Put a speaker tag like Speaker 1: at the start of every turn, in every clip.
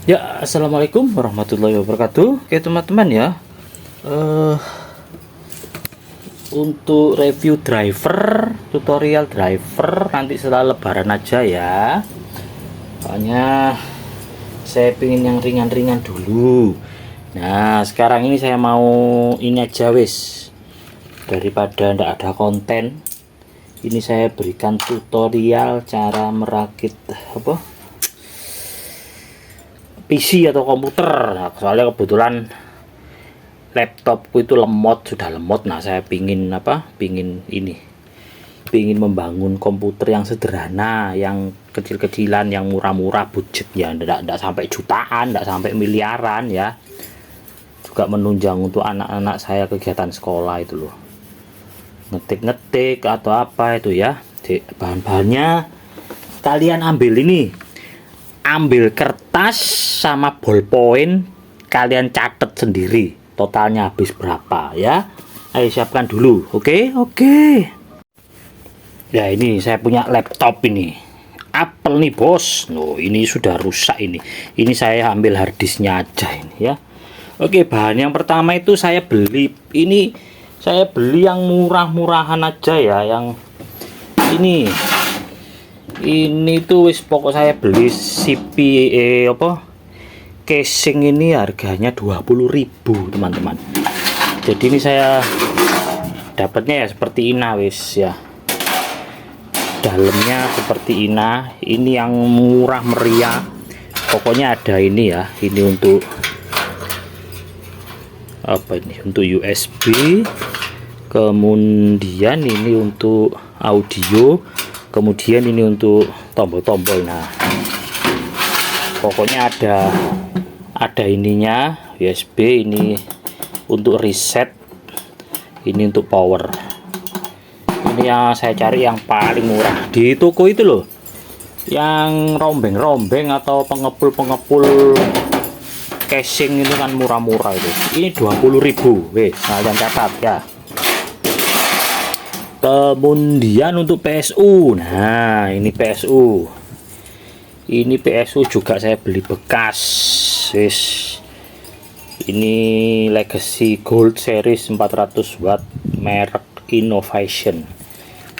Speaker 1: Ya, assalamualaikum warahmatullahi wabarakatuh. Oke teman-teman ya, untuk review driver, tutorial driver nanti setelah lebaran aja ya. Soalnya saya pengen yang ringan-ringan dulu. Nah, sekarang ini saya mau ini aja wis, daripada ndak ada konten. Ini saya berikan tutorial cara merakit apa? PC atau komputer. Nah, soalnya kebetulan laptopku itu sudah lemot. Nah, saya pingin pingin membangun komputer yang sederhana, yang kecil-kecilan, yang murah-murah, budget ya, enggak sampai jutaan, enggak sampai miliaran ya. Juga menunjang untuk anak-anak saya kegiatan sekolah itu loh, ngetik-ngetik atau apa itu ya. Bahan-bahannya kalian ambil kertas sama ballpoint, kalian catat sendiri totalnya habis berapa ya. Ayo siapkan dulu. Oke. Ya, ini saya punya laptop ini Apple nih bos. Loh, ini sudah rusak ini saya ambil harddisknya aja ini ya. Oke, bahan yang pertama itu saya beli yang murah-murahan aja ya, yang ini tuh wis pokok saya beli casing ini harganya 20.000 teman-teman. Jadi ini saya dapatnya ya seperti ini wis ya, dalamnya seperti ini yang murah meriah. Pokoknya ada ini ya, ini untuk apa, ini untuk USB, kemudian ini untuk audio, kemudian ini untuk tombol-tombol. Nah, pokoknya ada ininya USB, ini untuk reset, ini untuk power. Ini yang saya cari yang paling murah di toko itu loh, yang rombeng-rombeng atau pengepul casing itu kan murah-murah itu. Ini 20.000 weh, kalian catat ya. Kemudian untuk PSU, nah ini PSU juga saya beli bekas wis. Ini Legacy Gold Series 400 watt merek Innovation.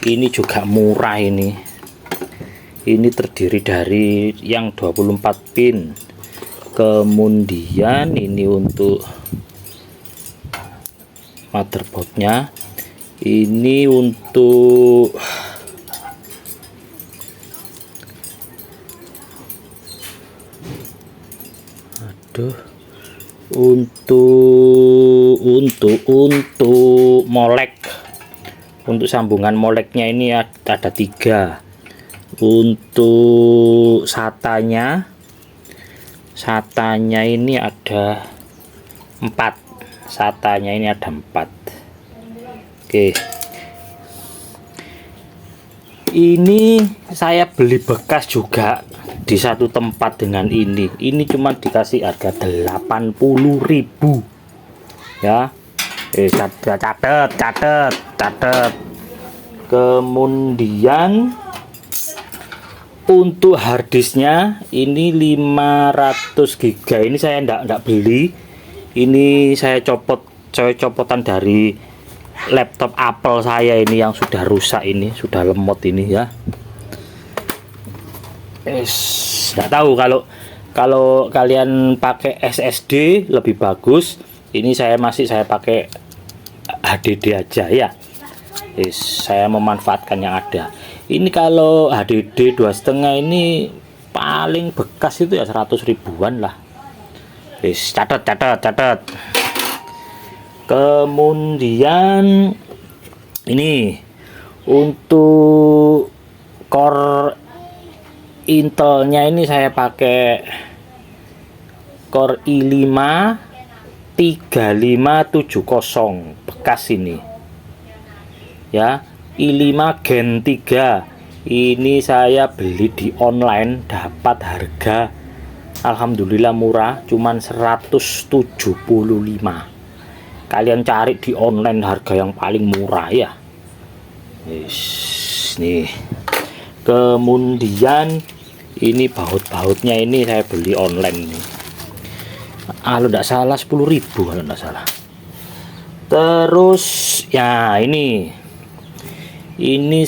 Speaker 1: Ini juga murah ini terdiri dari yang 24 pin. Kemudian ini untuk motherboardnya, ini untuk molek, untuk sambungan moleknya ini ada 3. Untuk SATA-nya ini ada 4. SATA-nya ini ada 4. Oke, ini saya beli bekas juga di satu tempat dengan ini cuma dikasih harga 80.000 ya. Catet. Kemudian untuk harddisknya ini 500 GB. Ini saya enggak beli, ini saya copotan dari laptop Apple saya ini yang sudah rusak, ini sudah lemot ini ya. Nggak tahu kalau kalian pakai SSD lebih bagus. Ini saya pakai HDD aja ya. Saya memanfaatkan yang ada. Ini kalau HDD 2,5 ini paling bekas itu ya 100 ribuan lah. Catat. Kemudian ini untuk core Intelnya ini saya pakai Core i5 3570 bekas ini ya. i5 Gen 3 ini saya beli di online, dapat harga alhamdulillah murah, cuman 175. Kalian cari di online harga yang paling murah ya. Nih. Kemudian Ini baut-bautnya ini saya beli online nih. Kalau tidak salah 10.000 kalau tidak salah. Terus ya ini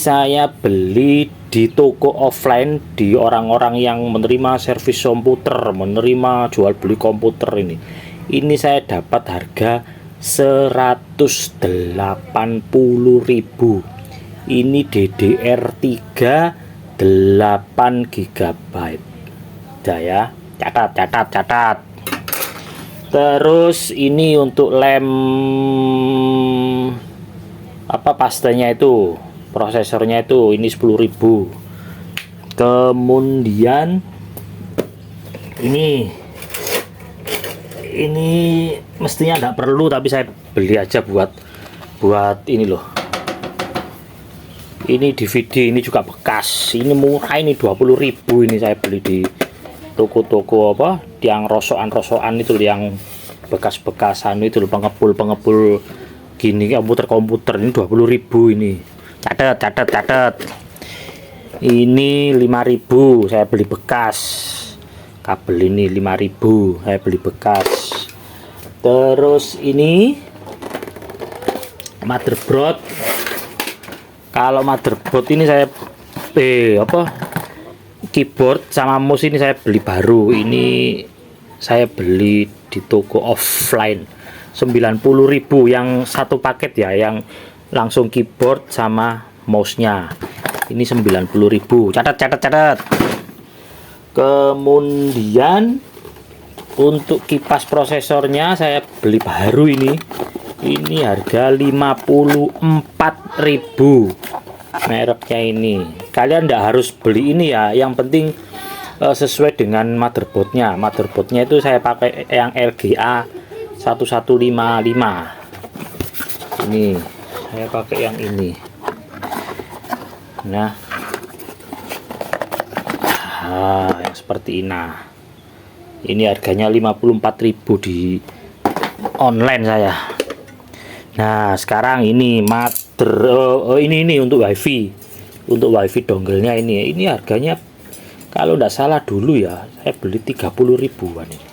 Speaker 1: saya beli di toko offline, di orang-orang yang menerima servis komputer, menerima jual beli komputer ini. Ini saya dapat harga 180.000. Ini DDR3 8 GB. Udah ya, catat. Terus ini untuk lem pastanya itu, prosesornya itu ini 10.000. Kemudian ini mestinya nggak perlu, tapi saya beli aja buat ini loh. Ini DVD, ini juga bekas, ini murah, ini 20.000. Ini saya beli di toko-toko yang rosokan itu, yang bekas-bekasan itu loh, pengepul gini, komputer ini 20.000. Ini catat. Ini 5.000 saya beli bekas. Kabel ini 5.000 saya beli bekas. Terus ini motherboard. Kalau motherboard ini saya keyboard sama mouse ini saya beli baru. Ini saya beli di toko offline 90.000 yang satu paket ya, yang langsung keyboard sama mouse-nya. Ini 90.000. Catat. Kemudian untuk kipas prosesornya saya beli baru ini harga 54.000 mereknya ini. Kalian ndak harus beli ini ya, yang penting sesuai dengan motherboardnya itu saya pakai yang LGA 1155. Ini saya pakai yang ini. Nah, yang seperti ini harganya 54.000 di online saya. Nah, sekarang ini ini untuk wifi dongle-nya ini harganya kalau tidak salah dulu ya saya beli 30.000-an ini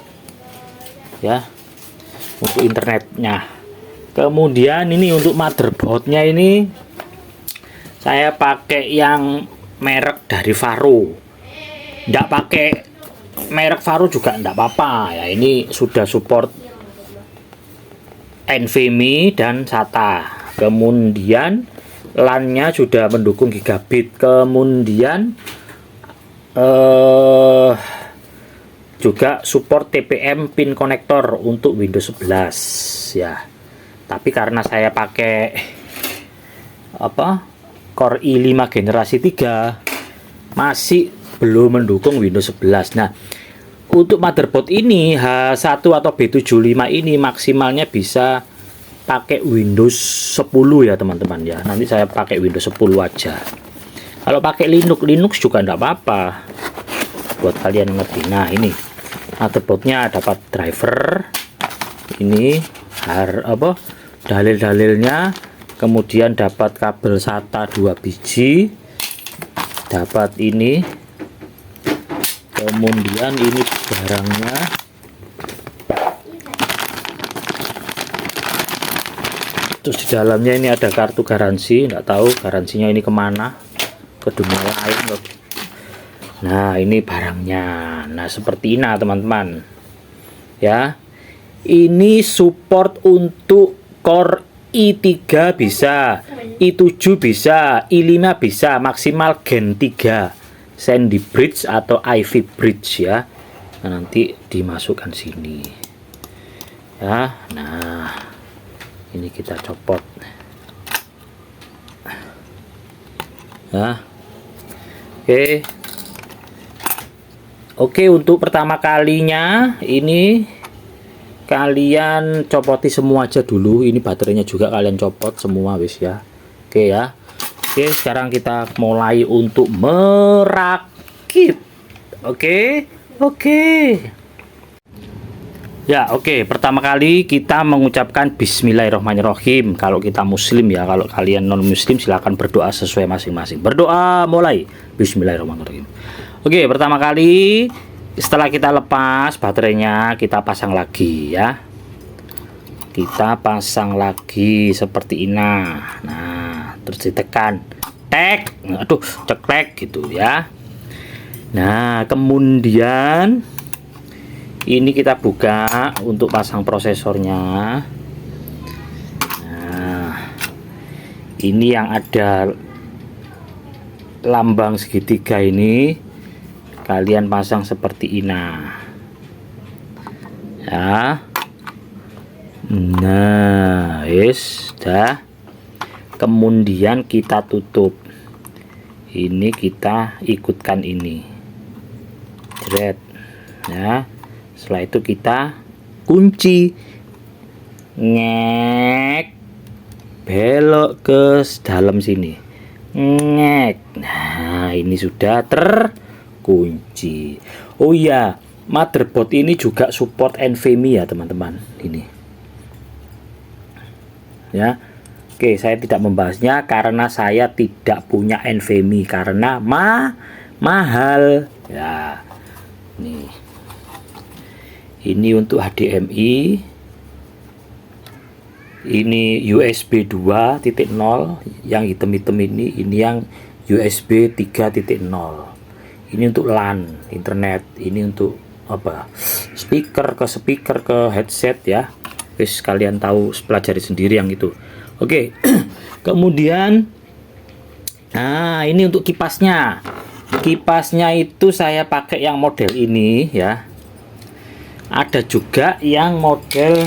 Speaker 1: ya, untuk internetnya. Kemudian ini untuk motherboardnya ini saya pakai yang merek dari Faro. Tidak pakai merek Faro juga tidak apa-apa ya, ini sudah support NVMe dan SATA. Kemudian LAN-nya sudah mendukung gigabit. Kemudian juga support TPM pin konektor untuk Windows 11 ya. Tapi karena saya pakai Core i5 generasi 3 masih belum mendukung Windows 11. Nah, untuk motherboard ini H1 atau B75 ini maksimalnya bisa pakai Windows 10 ya teman-teman ya. Nanti saya pakai Windows 10 aja. Kalau pakai Linux juga enggak apa-apa, buat kalian ngerti. Nah, ini motherboardnya dapat driver, ini dalil-dalilnya, kemudian dapat kabel SATA 2 biji, dapat ini, kemudian ini barangnya, terus di dalamnya ini ada kartu garansi. Nggak tahu garansinya ini kemana, ke dunia lain. Nah, ini barangnya. Nah, seperti ini teman-teman ya. Ini support untuk Core i3 bisa, i7 bisa, i5 bisa, maksimal Gen 3 Sandy Bridge atau Ivy Bridge ya. Nah, nanti dimasukkan sini ya. Nah, ini kita copot ya. Oke, untuk pertama kalinya ini kalian copoti semua aja dulu. Ini baterainya juga kalian copot semua wis ya. Oke ya. Oke, sekarang kita mulai untuk merakit. Oke. Ya, oke. Pertama kali kita mengucapkan Bismillahirrahmanirrahim. Kalau kita muslim ya, kalau kalian non muslim silahkan berdoa sesuai masing-masing. Berdoa mulai. Bismillahirrahmanirrahim. Oke, pertama kali setelah kita lepas baterainya, kita pasang lagi ya. Kita pasang lagi seperti ini. Nah, terus ditekan tek, aduh, ceklek gitu ya. Nah, kemudian ini kita buka untuk pasang prosesornya. Nah, ini yang ada lambang segitiga ini kalian pasang seperti ini ya. Nah, dah. Kemudian kita tutup. Ini kita ikutkan ini. Jret. Ya. Setelah itu kita kunci. Ngek. Belok ke dalam sini. Ngek. Nah, ini sudah terkunci. Oh iya, motherboard ini juga support NVMe ya teman-teman. Ini ya. Oke, saya tidak membahasnya karena saya tidak punya NVMe karena mahal ya. Ini untuk HDMI, ini USB 2.0 yang hitam-hitam ini yang USB 3.0. Ini untuk LAN internet, ini untuk apa, speaker ke headset ya. Wis kalian tahu, pelajari sendiri yang itu. Oke. Kemudian nah, ini untuk kipasnya. Kipasnya itu saya pakai yang model ini ya. Ada juga yang model,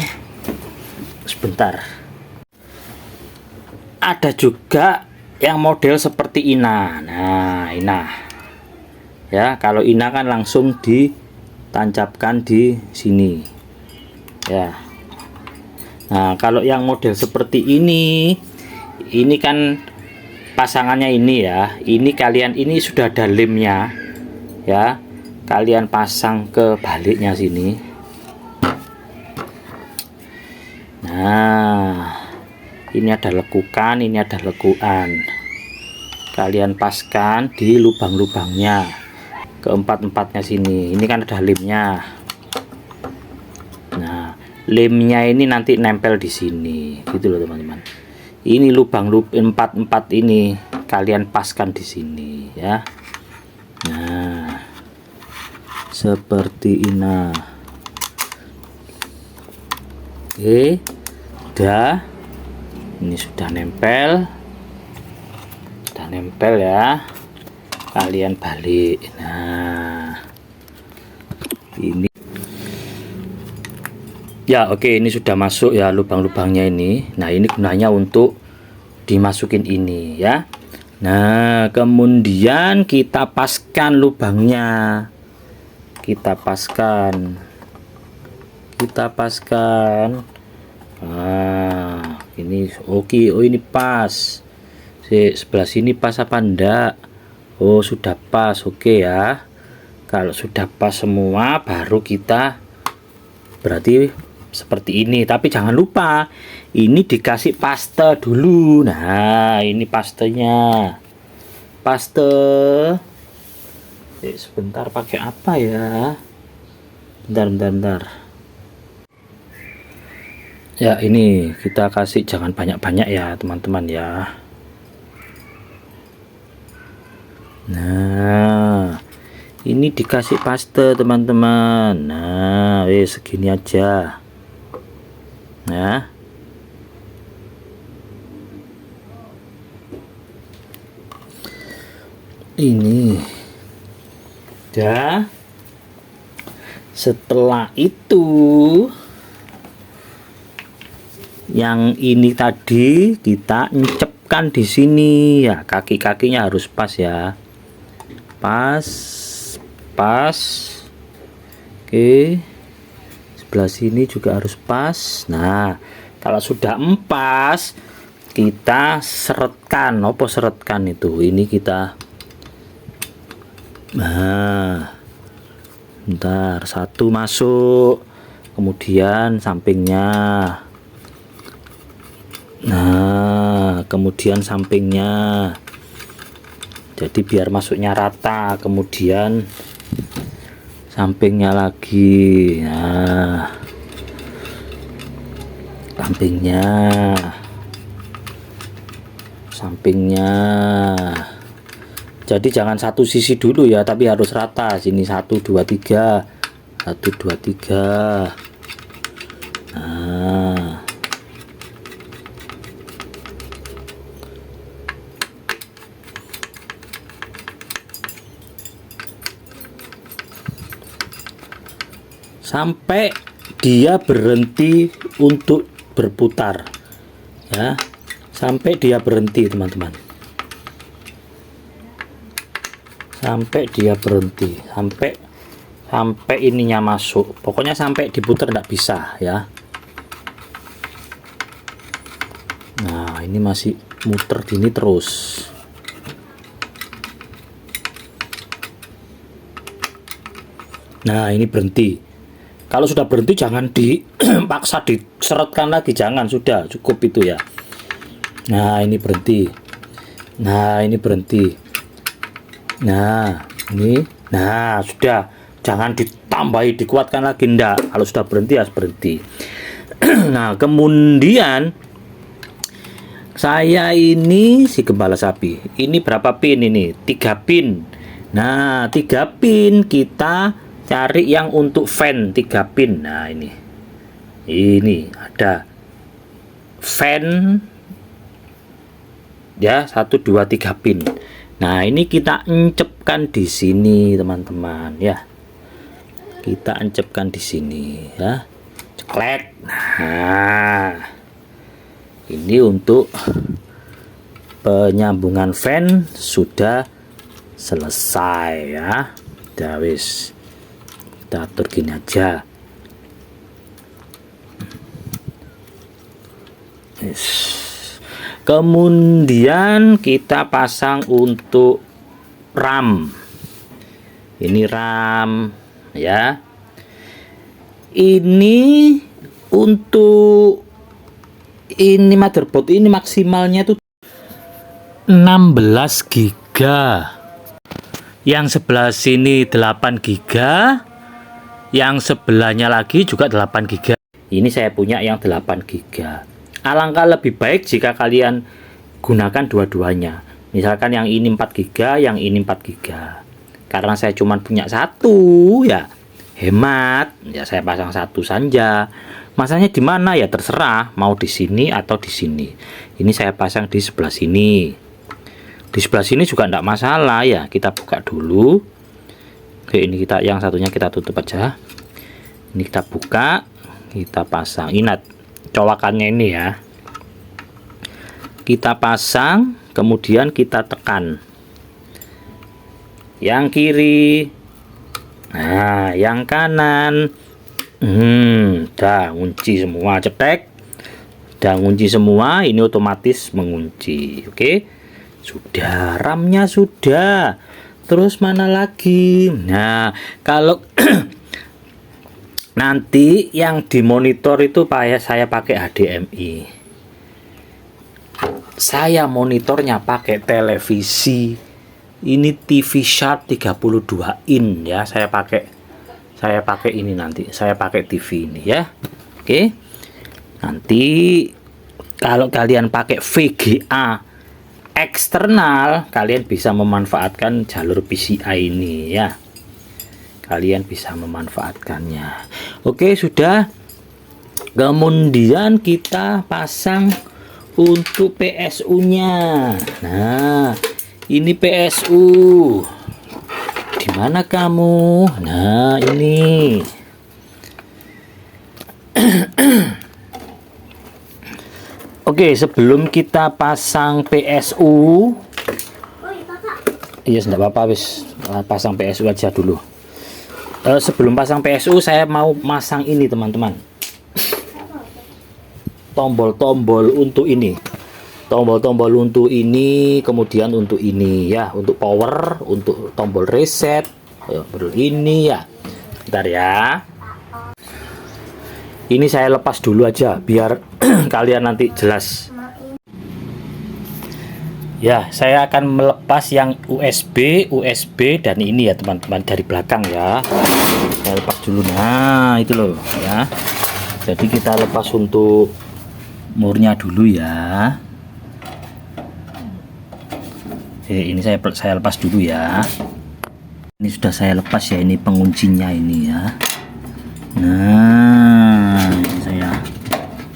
Speaker 1: sebentar, ada juga yang model seperti Ina. Nah, Ina ya, kalau Ina kan langsung ditancapkan di sini ya. Nah, kalau yang model seperti ini kan pasangannya ini ya. Ini kalian, ini sudah ada lemnya ya. Kalian pasang ke baliknya sini. Nah, ini ada lekukan, ini ada lekukan. Kalian paskan di lubang-lubangnya, keempat-empatnya sini. Ini kan ada lemnya. Nah, lemnya ini nanti nempel di sini, gitu loh teman-teman. Ini lubang empat ini kalian paskan di sini ya. Nah, seperti ini. Oke, udah. Ini sudah nempel ya. Kalian balik. Nah, ini ya. Oke, ini sudah masuk ya lubang-lubangnya ini. Nah, ini gunanya untuk dimasukin ini ya. Nah, kemudian kita paskan lubangnya. Kita paskan. Nah, ini oke. Oh, ini pas. Sebelah sini pas apa enggak? Oh, sudah pas. Oke ya. Kalau sudah pas semua, baru kita berarti seperti ini. Tapi jangan lupa, ini dikasih paste dulu. Nah, ini pastenya. Paste. Sebentar, pakai apa ya? Bentar. Ya, ini kita kasih, jangan banyak-banyak ya teman-teman ya. Nah, ini dikasih paste teman-teman. Nah, segini aja. Nah, ini dah. Setelah itu yang ini tadi kita encepkan di sini ya. Kaki-kakinya harus pas ya. Pas. Oke. Sebelah sini juga harus pas. Nah, kalau sudah empas, kita seretkan. Apa seretkan itu? Ini kita, nah, bentar, satu masuk, kemudian sampingnya. Nah, kemudian sampingnya. Jadi biar masuknya rata, kemudian sampingnya lagi. Nah, sampingnya. Jadi jangan satu sisi dulu ya, tapi harus rata. Sini 1 2 3. 1 2 3. Nah. Sampai dia berhenti untuk berputar ya, sampai dia berhenti teman-teman, sampai dia berhenti, sampai ininya masuk, pokoknya sampai diputar enggak bisa ya. Nah ini masih muter gini terus. Nah ini berhenti. Kalau sudah berhenti jangan dipaksa diseretkan lagi, jangan, sudah cukup itu ya. Nah ini berhenti. Nah ini berhenti. Nah ini, nah sudah, jangan ditambahi dikuatkan lagi, enggak. Kalau sudah berhenti harus berhenti. Nah kemudian saya ini si gembala sapi ini berapa pin ini? 3 pin. Nah 3 pin kita cari yang untuk fan 3 pin. Nah ini ada fan ya, 1 2 3 pin. Nah ini kita encepkan di sini teman-teman ya, kita encepkan di sini ya, ceklek. Nah ini untuk penyambungan fan sudah selesai ya. Udah wis, kita atur gini aja. Kemudian kita pasang untuk RAM. Ini RAM ya. Ini untuk ini motherboard ini maksimalnya tuh 16 GB. Yang sebelah sini 8 GB. Yang sebelahnya lagi juga 8 GB. Ini saya punya yang 8 GB. Alangkah lebih baik jika kalian gunakan dua-duanya. Misalkan yang ini 4 GB, yang ini 4 GB. Karena saya cuma punya satu ya, hemat ya, saya pasang satu saja. Masanya di mana ya terserah, mau di sini atau di sini. Ini saya pasang di sebelah sini. Di sebelah sini juga enggak masalah ya. Kita buka dulu. Oke, ini kita yang satunya kita tutup aja. Ini kita buka, kita pasang. Ingat colokannya ini ya. Kita pasang, kemudian kita tekan. Yang kiri. Nah, yang kanan. Udah ngunci semua, cetek. Udah ngunci semua, ini otomatis mengunci. Oke. Sudah, RAM-nya sudah. Terus mana lagi? Nah, kalau nanti yang di monitor itu saya pakai HDMI. Saya monitornya pakai televisi. Ini TV Sharp 32 in ya. Saya pakai ini nanti. Saya pakai TV ini ya. Oke. Nanti kalau kalian pakai VGA eksternal, kalian bisa memanfaatkan jalur PCI ini ya. Kalian bisa memanfaatkannya. Oke, sudah. Kemudian kita pasang untuk PSU-nya. Nah, ini PSU. Di mana kamu? Nah, ini. Oke, sebelum kita pasang PSU, iya enggak apa-apa, wis pasang PSU aja dulu. Sebelum pasang PSU saya mau masang ini teman-teman, tombol-tombol untuk ini, tombol-tombol untuk ini, kemudian untuk ini ya, untuk power, untuk tombol reset, ini ya. Bentar ya, ini saya lepas dulu aja biar kalian nanti jelas. Ya, saya akan melepas yang USB dan ini ya teman-teman dari belakang ya. Saya lepas dulu. Nah, itu loh ya. Jadi kita lepas untuk murnya dulu ya. Ini saya lepas dulu ya. Ini sudah saya lepas ya, ini penguncinya ini ya. Nah, ini saya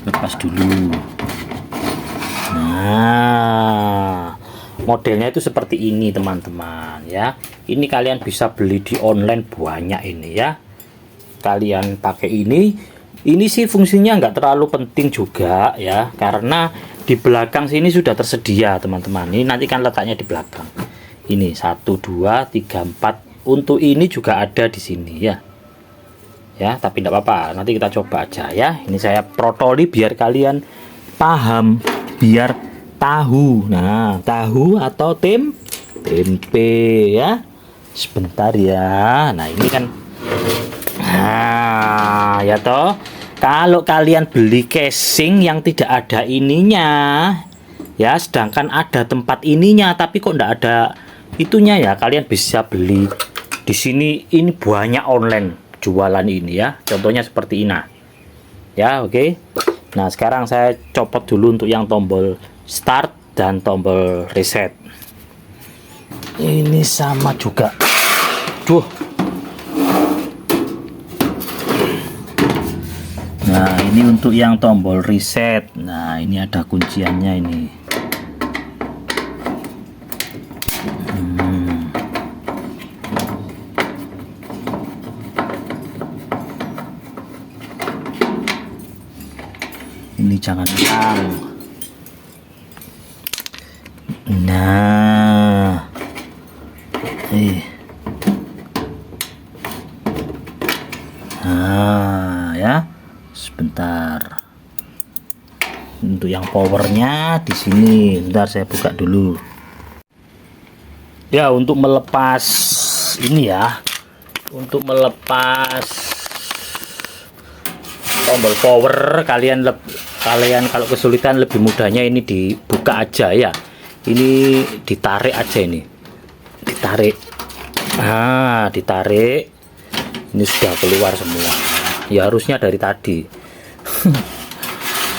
Speaker 1: lepas dulu. Nah, modelnya itu seperti ini teman-teman ya. Ini kalian bisa beli di online banyak ini ya. Kalian pakai ini sih fungsinya nggak terlalu penting juga ya, karena di belakang sini sudah tersedia teman-teman. Ini nanti kan letaknya di belakang. Ini 1 2 3 4. Untuk ini juga ada di sini ya. Ya, tapi tidak apa-apa. Nanti kita coba aja ya. Ini saya protoli biar kalian paham, biar tahu. Nah, tahu atau tempe ya. Sebentar ya. Nah, ini kan ya toh. Kalau kalian beli casing yang tidak ada ininya ya, sedangkan ada tempat ininya tapi kok enggak ada itunya ya, kalian bisa beli di sini. Ini banyak online jualan ini ya. Contohnya seperti ini. Ya, oke. Nah, sekarang saya copot dulu untuk yang tombol start dan tombol reset. Ini sama juga. Duh. Nah, ini untuk yang tombol reset. Nah, ini ada kunciannya ini. Ini jangan hilang. Nah, nah ya, sebentar. Untuk yang powernya di sini. Bentar saya buka dulu. Ya, untuk melepas ini ya, untuk melepas tombol power, kalian kalau kesulitan lebih mudahnya ini dibuka aja ya. Ini ditarik aja, ini ditarik. Nah, ditarik. Ini sudah keluar semua ya, harusnya dari tadi.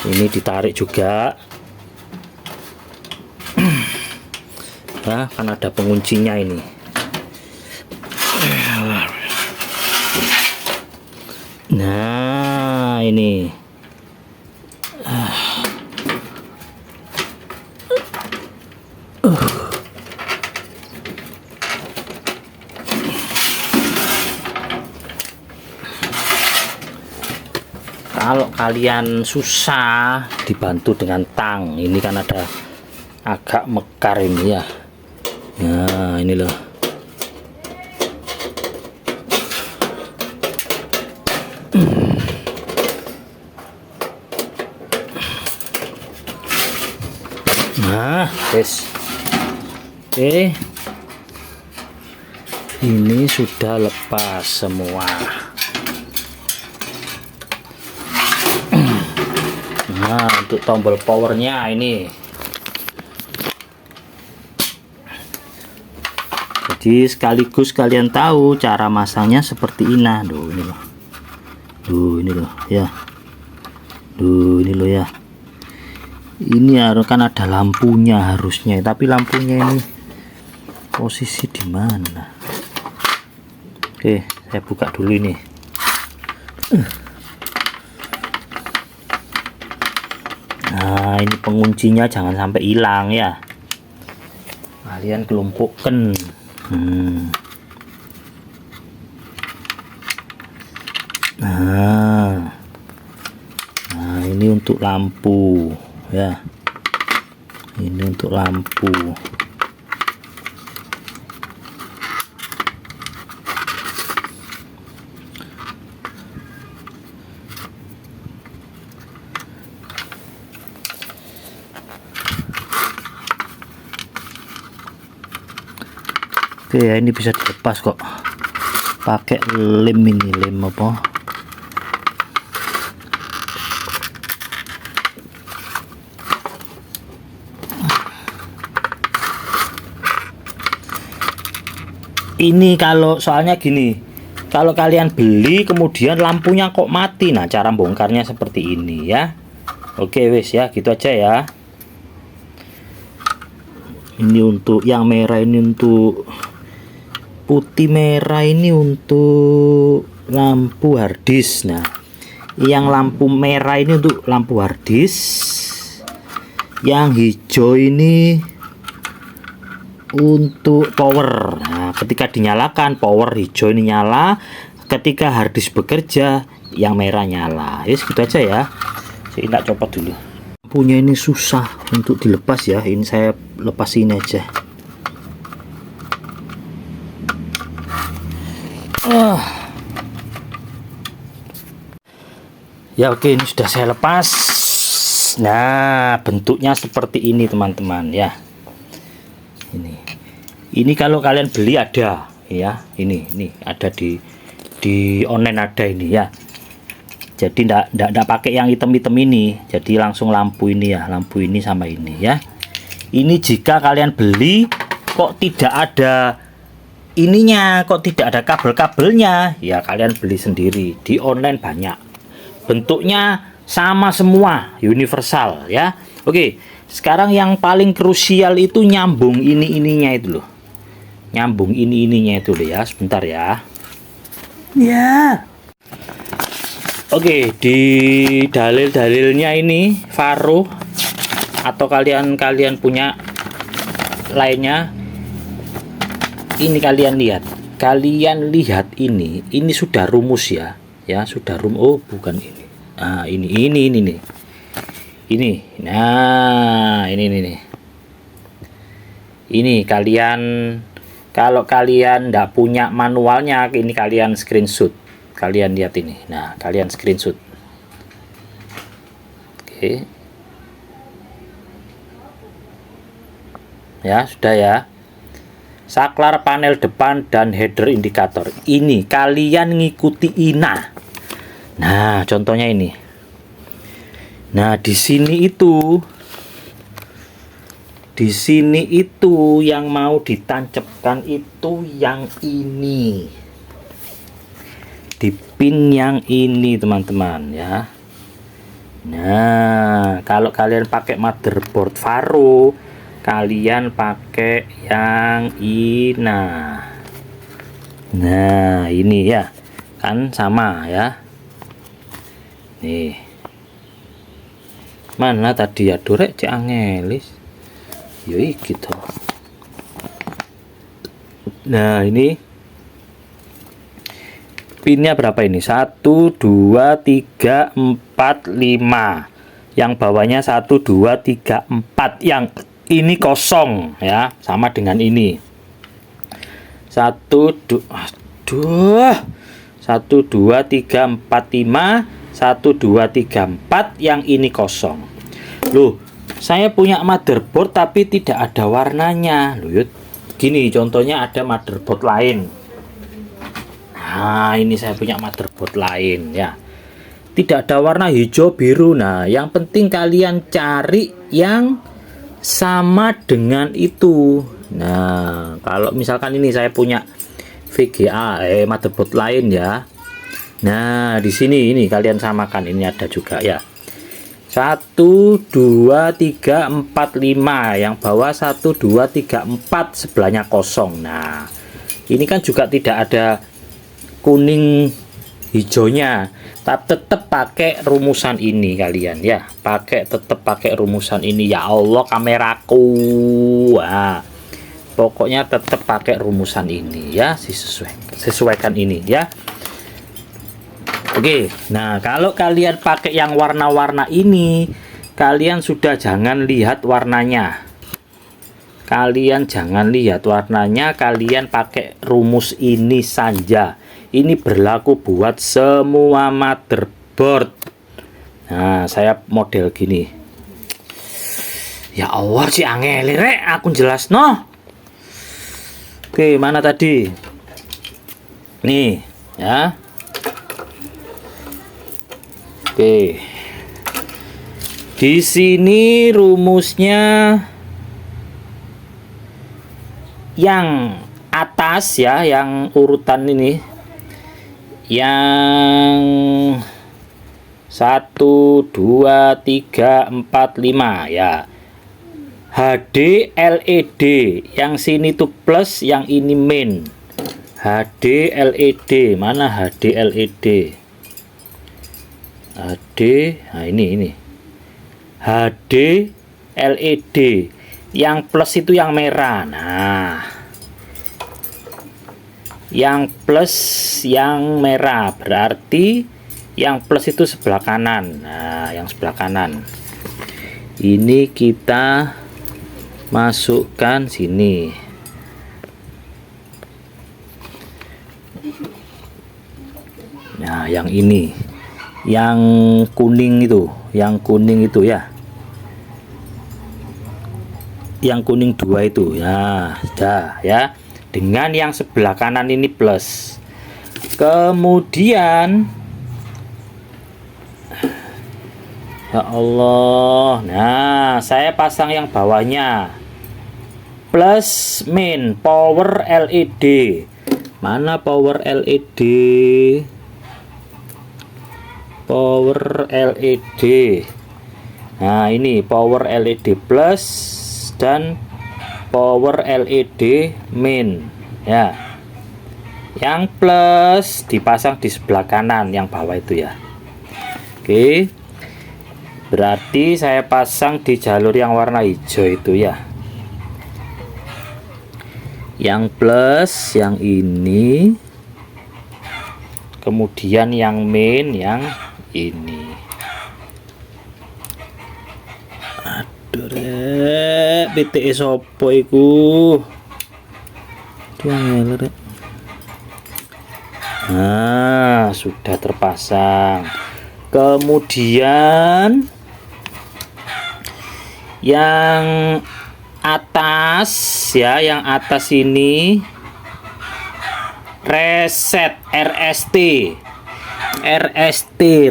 Speaker 1: Ini ditarik juga. Nah, kan ada penguncinya ini. Nah, ini kalau kalian susah dibantu dengan tang, ini kan ada agak mekar ini ya. Nah, ini loh. Nah, guys. Oke. Ini sudah lepas semua. Nah, untuk tombol powernya ini. Jadi sekaligus kalian tahu cara masangnya seperti ini. Duh, ini loh. Duh, ini loh ya. Duh, ini loh ya. Ini harus kan ada lampunya harusnya, tapi lampunya ini posisi di mana? Oke, saya buka dulu ini. Nah, ini penguncinya jangan sampai hilang ya. Kalian kelompokkan. Nah, ini untuk lampu ya. Ini untuk lampu. Oke ya, ini bisa dilepas kok pakai lem. Ini lem apa? Ini kalau soalnya gini, kalau kalian beli kemudian lampunya kok mati, nah cara bongkarnya seperti ini ya. Oke wes ya, gitu aja ya. Ini untuk yang merah, ini untuk putih merah, ini untuk lampu harddisk. Nah, yang lampu merah ini untuk lampu harddisk, yang hijau ini untuk power. Nah, ketika dinyalakan power hijau ini nyala, ketika harddisk bekerja yang merah nyala. Ya segitu aja ya. Saya tak copot dulu. Punya ini susah untuk dilepas ya. Ini saya lepas ini aja. Ya oke, ini sudah saya lepas. Nah, bentuknya seperti ini teman-teman ya. Ini kalau kalian beli ada ya, ini ada di online ada ini ya. Jadi ndak pakai yang hitam-hitam ini, jadi langsung lampu ini ya, lampu ini sama ini ya. Ini jika kalian beli kok tidak ada ininya, kok tidak ada kabel-kabelnya, ya kalian beli sendiri, di online banyak. Bentuknya sama semua, universal ya. Oke, sekarang yang paling krusial itu nyambung ininya itu loh. Nyambung ininya itu loh ya, sebentar ya. Ya. Oke, di dalil-dalilnya ini Faro atau kalian punya lainnya, ini kalian lihat ini sudah rumus ya sudah rumus. Oh bukan ini, nah ini nih, nah ini kalian, kalau kalian ndak punya manualnya, ini kalian screenshot, kalian lihat ini. Nah kalian screenshot. Oke ya, sudah ya. Saklar panel depan dan header indikator ini kalian ngikuti INA. Nah contohnya ini. Nah di sini itu yang mau ditancapkan itu yang ini, di pin yang ini teman-teman ya. Nah kalau kalian pakai motherboard Faro, kalian pakai yang INA. Nah ini ya kan sama ya. Nih mana tadi ya, dorek cek angelis yoi gitu. Nah ini pinnya berapa ini, 1 2 3 4 5, yang bawahnya 1 2 3 4, yang ini kosong ya, sama dengan ini 1 2 3 4 5, 1 2 3 4, yang ini kosong. Loh, saya punya motherboard tapi tidak ada warnanya. Loh, yuk. Gini contohnya, ada motherboard lain. Nah, ini saya punya motherboard lain ya. Tidak ada warna hijau biru. Nah, yang penting kalian cari yang sama dengan itu. Nah, kalau misalkan ini saya punya VGA motherboard lain ya. Nah, di sini ini kalian samakan, ini ada juga ya. 1 2 3 4 5, yang bawah 1 2 3 4, sebelahnya kosong. Nah, ini kan juga tidak ada kuning hijaunya, tapi tetap pakai rumusan ini kalian ya, tetap pakai rumusan ini. Ya Allah kameraku, nah, pokoknya tetap pakai rumusan ini ya, sesuaikan ini ya. Oke, nah kalau kalian pakai yang warna-warna ini, kalian sudah jangan lihat warnanya. Kalian pakai rumus ini saja. Ini berlaku buat semua motherboard. Nah, saya model gini. Ya Allah, si angel rek, aku jelas no. Oke, mana tadi? Nih, ya. Oke. Di sini rumusnya yang ATA atas ya, yang urutan ini, yang 1 2 3 4 5 ya, HD LED. Yang sini tuh plus, yang ini min. HD LED, mana HD LED? HD, nah ini HD LED. Yang plus itu yang merah. Nah, yang plus yang merah berarti yang plus itu sebelah kanan. Nah, yang sebelah kanan ini kita masukkan sini. Nah, yang ini, yang kuning itu ya, yang kuning 2 itu ya, sudah ya. Dengan yang sebelah kanan ini plus. Kemudian ya Allah, nah saya pasang yang bawahnya plus min power LED. Mana power LED? Power LED. Nah, ini power LED plus dan power LED min ya. Yang plus dipasang di sebelah kanan yang bawah itu ya. Oke, berarti saya pasang di jalur yang warna hijau itu ya. Yang plus yang ini, kemudian yang min yang ini. Aduh rek, PTE sopo iku? Nah, sudah terpasang. Kemudian yang atas ya, yang atas ini reset, RST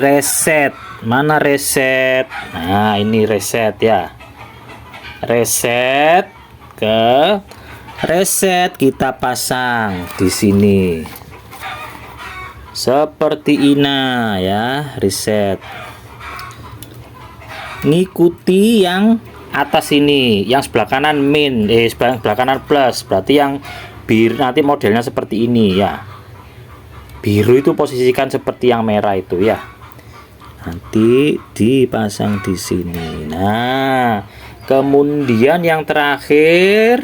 Speaker 1: reset. Mana reset? Nah, ini reset ya. Reset ke reset kita pasang di sini. Seperti ini ya, reset. Ngikuti yang atas ini, yang sebelah kanan min, sebelah kanan plus. Berarti yang biru nanti modelnya seperti ini ya. Biru itu posisikan seperti yang merah itu ya. Nanti dipasang di sini. Nah, kemudian yang terakhir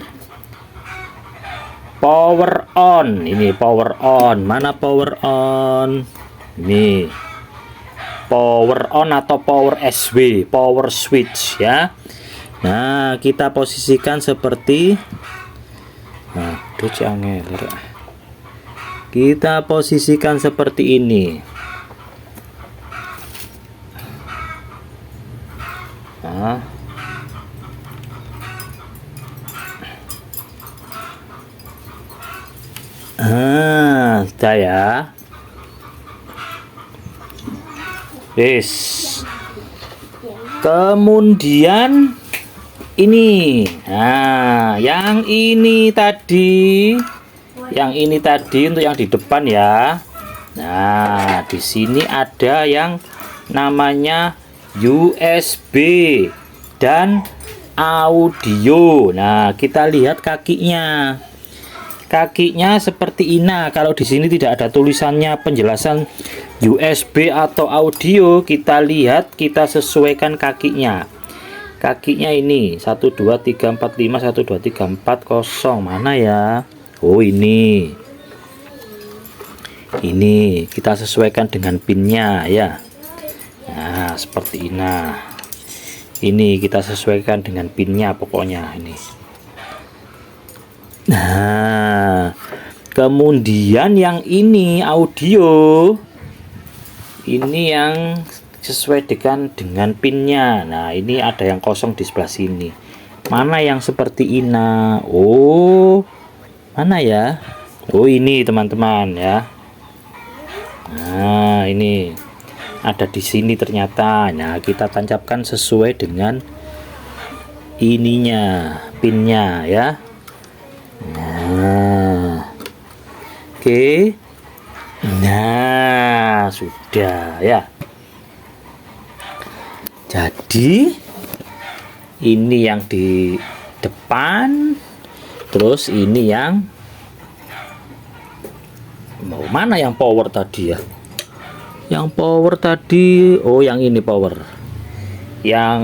Speaker 1: power on. Ini power on. Mana power on? Ini power on atau power SW, power switch ya. Nah, kita posisikan seperti, aduh jangan, kita posisikan seperti ini. Sudah ya. Yes. Kemudian ini, nah yang ini tadi untuk yang di depan ya. Nah, di sini ada yang namanya USB dan audio. Nah, kita lihat kakinya. Kakinya seperti ini. Kalau di sini tidak ada tulisannya penjelasan USB atau audio, kita lihat, kita sesuaikan kakinya. Kakinya ini 1 2 3 4 5 1 2 3 4 0. Mana ya? Oh, ini kita sesuaikan dengan pinnya ya. Nah, seperti ini kita sesuaikan dengan pinnya pokoknya ini. Nah, kemudian yang ini audio, ini yang sesuai dengan pinnya. Nah, ini ada yang kosong di sebelah sini. Mana yang seperti ini? Oh, mana ya? Oh, ini teman-teman ya. Nah, ini ada di sini ternyata. Nah, kita tancapkan sesuai dengan ininya, pinnya ya. Nah, Oke. Nah, sudah ya. Jadi ini yang di depan, terus ini yang mau mana yang power tadi ya? Yang power tadi, oh yang ini power. Yang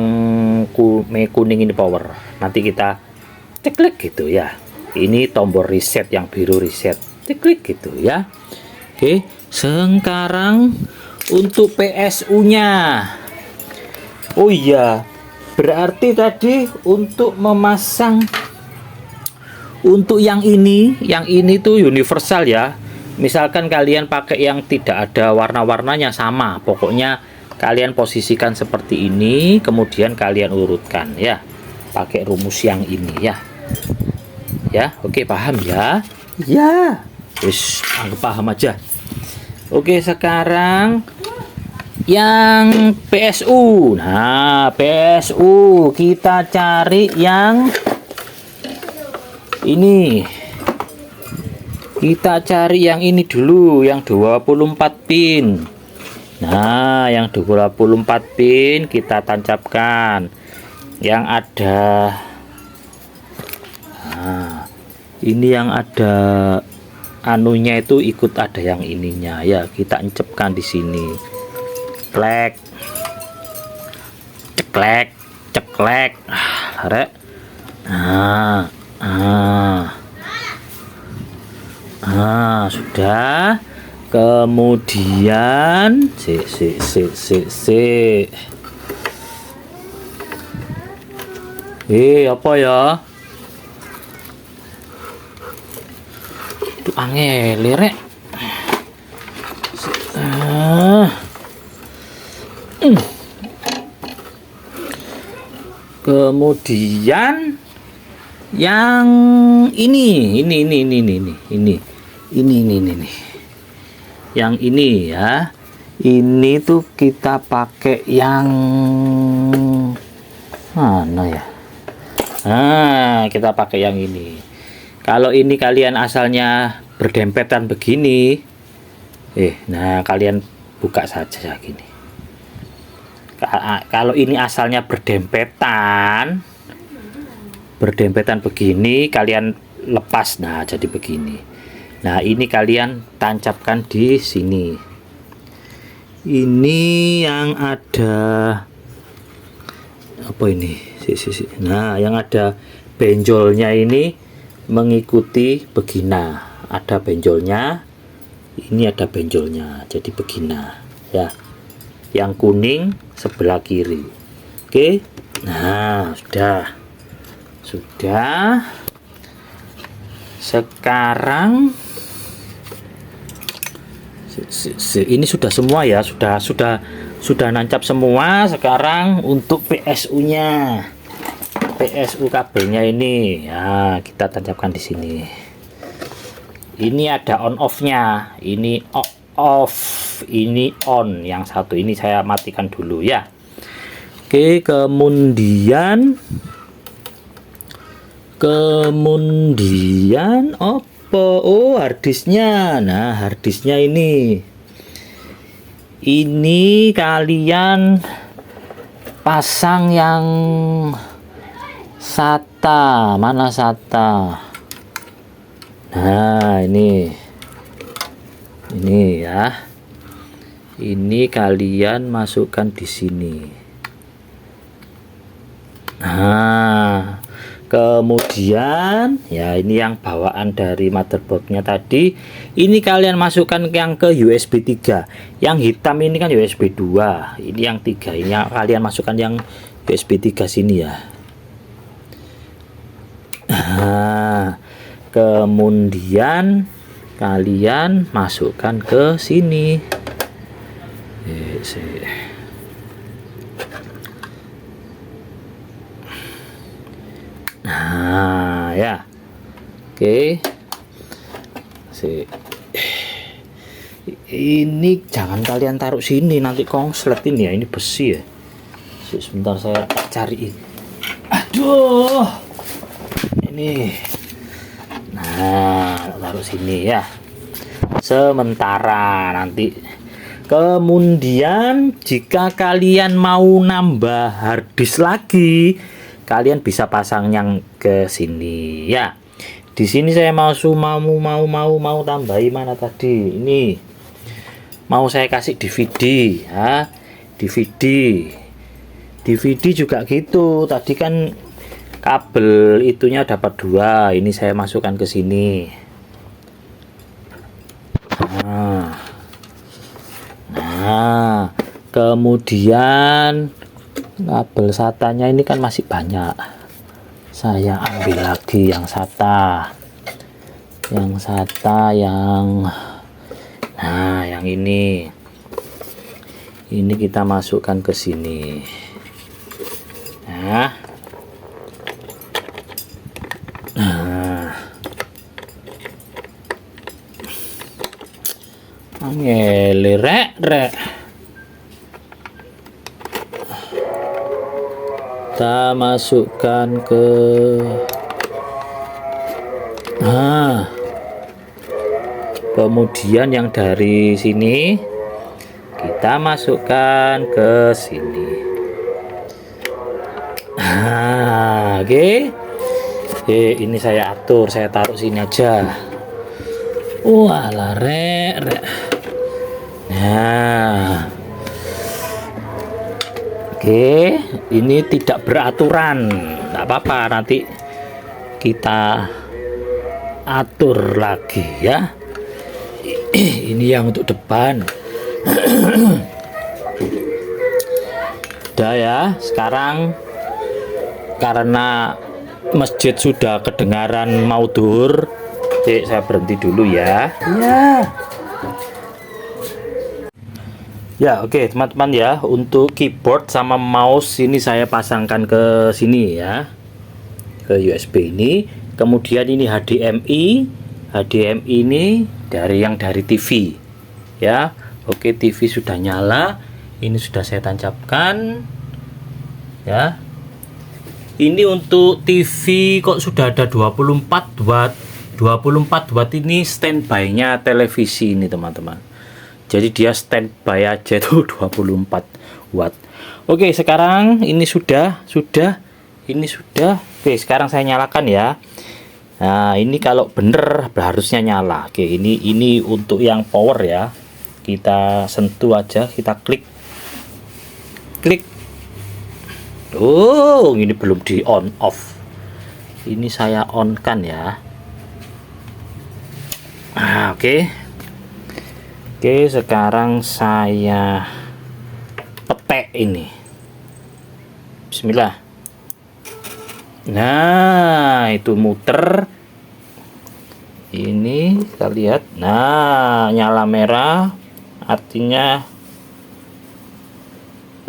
Speaker 1: kuning ini power. Nanti kita klik gitu ya. Ini tombol reset yang biru reset. Klik gitu ya. Oke, sekarang untuk PSU-nya. Oh iya, berarti tadi untuk memasang untuk yang ini tuh universal ya. Misalkan kalian pakai yang tidak ada warna-warnanya sama, pokoknya kalian posisikan seperti ini, kemudian kalian urutkan ya, pakai rumus yang ini ya. Ya, oke, paham ya? Ya, wis, anggap paham aja. Oke, sekarang yang PSU. Nah, PSU kita cari yang ini. Kita cari yang ini dulu, yang 24 pin. Nah, yang 24 pin kita tancapkan. Yang ada, nah, ini yang ada anunya itu ikut ada yang ininya ya, kita encepkan di sini. Ceklek, ceklek, ceklek. Rek. Sudah. Kemudian apa ya? Itu angel rek. Kemudian yang ini. Yang ini ya. Ini tuh kita pakai yang mana ya? Nah, kita pakai yang ini. Kalau ini kalian asalnya berdempetan begini, nah kalian buka saja gini. Kalau ini asalnya berdempetan begini, kalian lepas, nah jadi begini. Nah, ini kalian tancapkan di sini. Ini yang ada apa ini? Nah, yang ada benjolnya ini mengikuti begina. Ada benjolnya. Ini ada benjolnya. Jadi begina, ya. Yang kuning sebelah kiri. Oke. Nah, sudah. Sekarang ini sudah semua ya, sudah nancap semua. Sekarang untuk PSU-nya, PSU kabelnya ini ya, kita tancapkan di sini. Ini ada on off-nya, ini off, ini on. Yang satu ini saya matikan dulu ya. Oke, kemudian apa? Oh, harddisknya. Nah, harddisknya ini kalian pasang yang SATA. Mana SATA? Nah, ini ya. Ini kalian masukkan di sini. Nah, kemudian ya, ini yang bawaan dari motherboardnya tadi, ini kalian masukkan yang ke USB 3. Yang hitam ini kan USB 2, ini yang 3, ini kalian masukkan yang USB 3 sini ya. Nah, kemudian kalian masukkan ke sini. Nah, ya. Oke. Ini jangan kalian taruh sini, nanti konslet ini ya, ini besi ya. Sebentar saya cari. Aduh. Ini. Nah, taruh sini ya. sementara. Nanti kemudian jika kalian mau nambah harddisk lagi, kalian bisa pasang yang ke sini ya. Di sini saya mau tambahin mana tadi? Ini mau saya kasih DVD ya. DVD juga gitu. Tadi kan kabel itunya dapat 2. Ini saya masukkan ke sini. Nah, kemudian kabel SATA-nya ini kan masih banyak. Saya ambil lagi yang SATA. Nah, yang ini. Ini kita masukkan ke sini. Nah. Ngelerek kita masukkan ke kemudian yang dari sini kita masukkan ke sini. Oke. Ini saya atur, saya taruh sini aja. Walah rek. Nah, oke, ini tidak beraturan, tidak apa-apa, nanti kita atur lagi ya. Ini yang untuk depan. Udah ya, sekarang karena masjid sudah kedengaran mau duhur, saya berhenti dulu ya. Ya, oke teman-teman ya, untuk keyboard sama mouse ini saya pasangkan ke sini ya, ke USB ini. Kemudian ini HDMI ini dari TV ya. Oke, TV sudah nyala, ini sudah saya tancapkan ya. Ini untuk TV kok sudah ada 24 watt. 24 watt ini standby-nya televisi ini teman-teman. Jadi dia standby aja tuh 24 watt. Oke, sekarang ini sudah. Oke, sekarang saya nyalakan ya. Nah, ini kalau bener harusnya nyala. Oke, ini untuk yang power ya. Kita sentuh aja, kita klik. Oh, ini belum di on off. Ini saya on kan ya. Oke, sekarang saya petek ini. Bismillah. Nah, itu muter. Ini kita lihat. Nah, nyala merah, artinya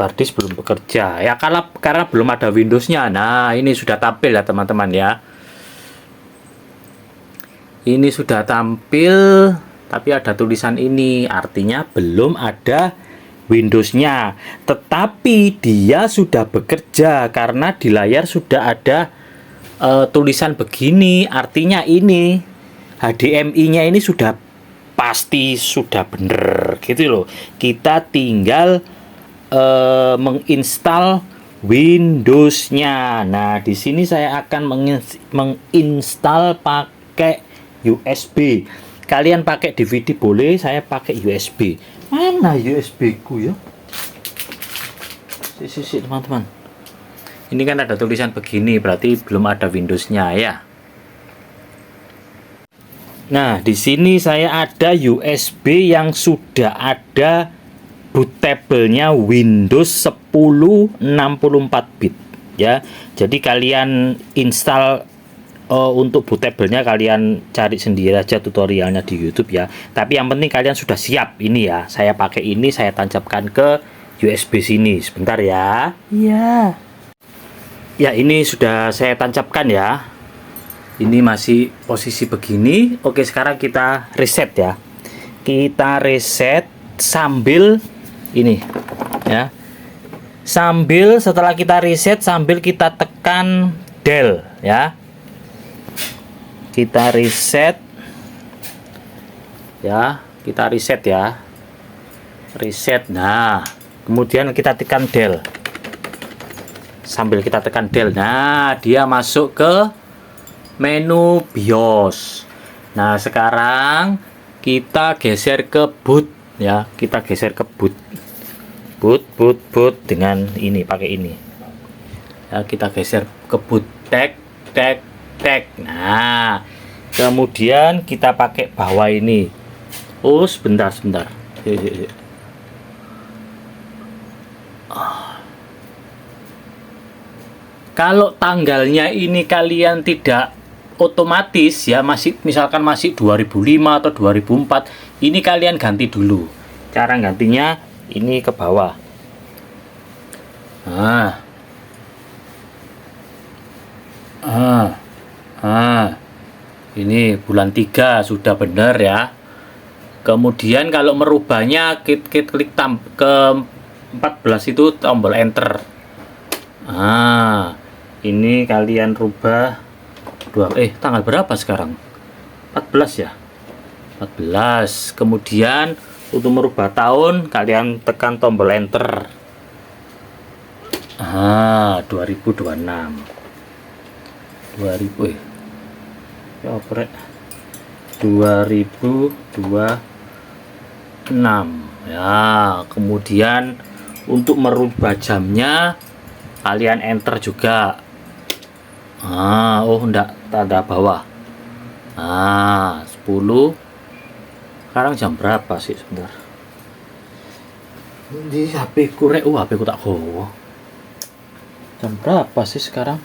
Speaker 1: harddisk belum bekerja. Ya, karena belum ada Windows-nya. Nah, ini sudah tampil ya teman-teman ya. Ini sudah tampil, tapi ada tulisan ini, artinya belum ada Windows-nya. Tetapi dia sudah bekerja karena di layar sudah ada tulisan begini, artinya ini HDMI-nya ini sudah pasti sudah bener gitu loh. Kita tinggal menginstal Windows-nya. Nah, di sini saya akan menginstal pakai USB. Kalian pakai DVD boleh, saya pakai USB. Mana USB ku ya? Sisi teman-teman. Ini kan ada tulisan begini, berarti belum ada Windows-nya ya. Nah, di sini saya ada USB yang sudah ada bootable-nya Windows 10 64 bit ya. Jadi kalian install untuk bootable-nya kalian cari sendiri aja tutorialnya di YouTube ya. Tapi yang penting kalian sudah siap ini ya. Saya pakai ini, saya tancapkan ke USB sini. Sebentar ya. Iya. Ya, ini sudah saya tancapkan ya. Ini masih posisi begini. Oke, sekarang kita reset ya. Kita reset sambil ini ya. Setelah kita reset sambil kita tekan del ya. Kita reset. Ya, kita reset ya. Reset. Nah, kemudian kita tekan del. Sambil kita tekan del. Nah, dia masuk ke menu BIOS. Nah, sekarang kita geser ke boot ya. Kita geser ke boot. Boot dengan ini, pakai ini. Ya, kita geser ke boot. Tek. Nah, kemudian kita pakai bawah ini. Oh, sebentar. Kalau tanggalnya ini kalian tidak otomatis ya, misalkan masih 2005 atau 2004, ini kalian ganti dulu. Cara gantinya ini ke bawah. Ini bulan 3 sudah benar ya. Kemudian kalau merubahnya klik ke 14 itu tombol enter. Ini kalian rubah tanggal berapa sekarang? 14 ya. 14. Kemudian untuk merubah tahun kalian tekan tombol enter. 2026. 2026 ya. Kemudian untuk merubah jamnya kalian enter juga. Enggak, tanda bawah. 10. Sekarang jam berapa sih? Sebentar. Ini HP ku HP ku tak gowo. Jam berapa sih sekarang?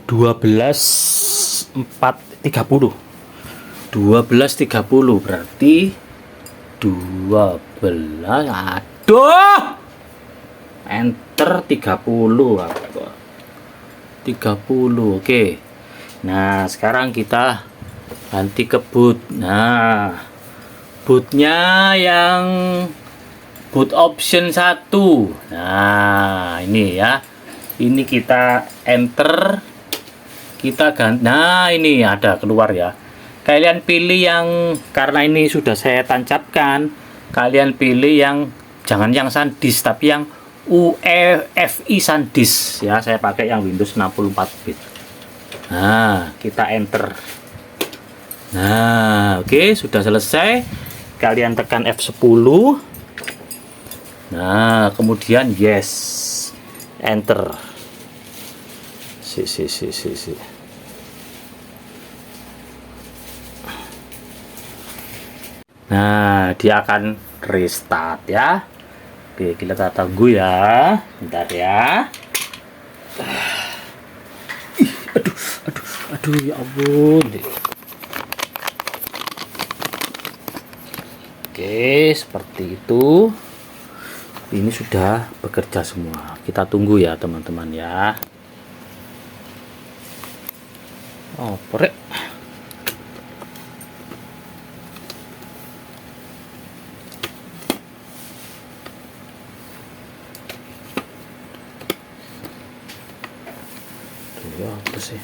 Speaker 1: 12.30 berarti 12. Aduh, enter 30. 30. Oke. Nah, sekarang kita ganti ke boot. Nah, bootnya yang boot option 1. Nah, ini ya. Ini kita enter. Kita ganti. Nah, ini ada keluar ya. Kalian pilih yang, karena ini sudah saya tancapkan, kalian pilih yang jangan yang SanDisk tapi yang UEFI SanDisk ya. Saya pakai yang Windows 64 bit. Nah, kita enter. Nah, oke, sudah selesai. Kalian tekan F10. Nah, kemudian yes, enter. Nah, dia akan restart ya. Oke, kita tunggu ya. Bentar ya. Aduh, ya ampun. Oke, seperti itu. Ini sudah bekerja semua. Kita tunggu ya, teman-teman ya. Prek. Apa sih?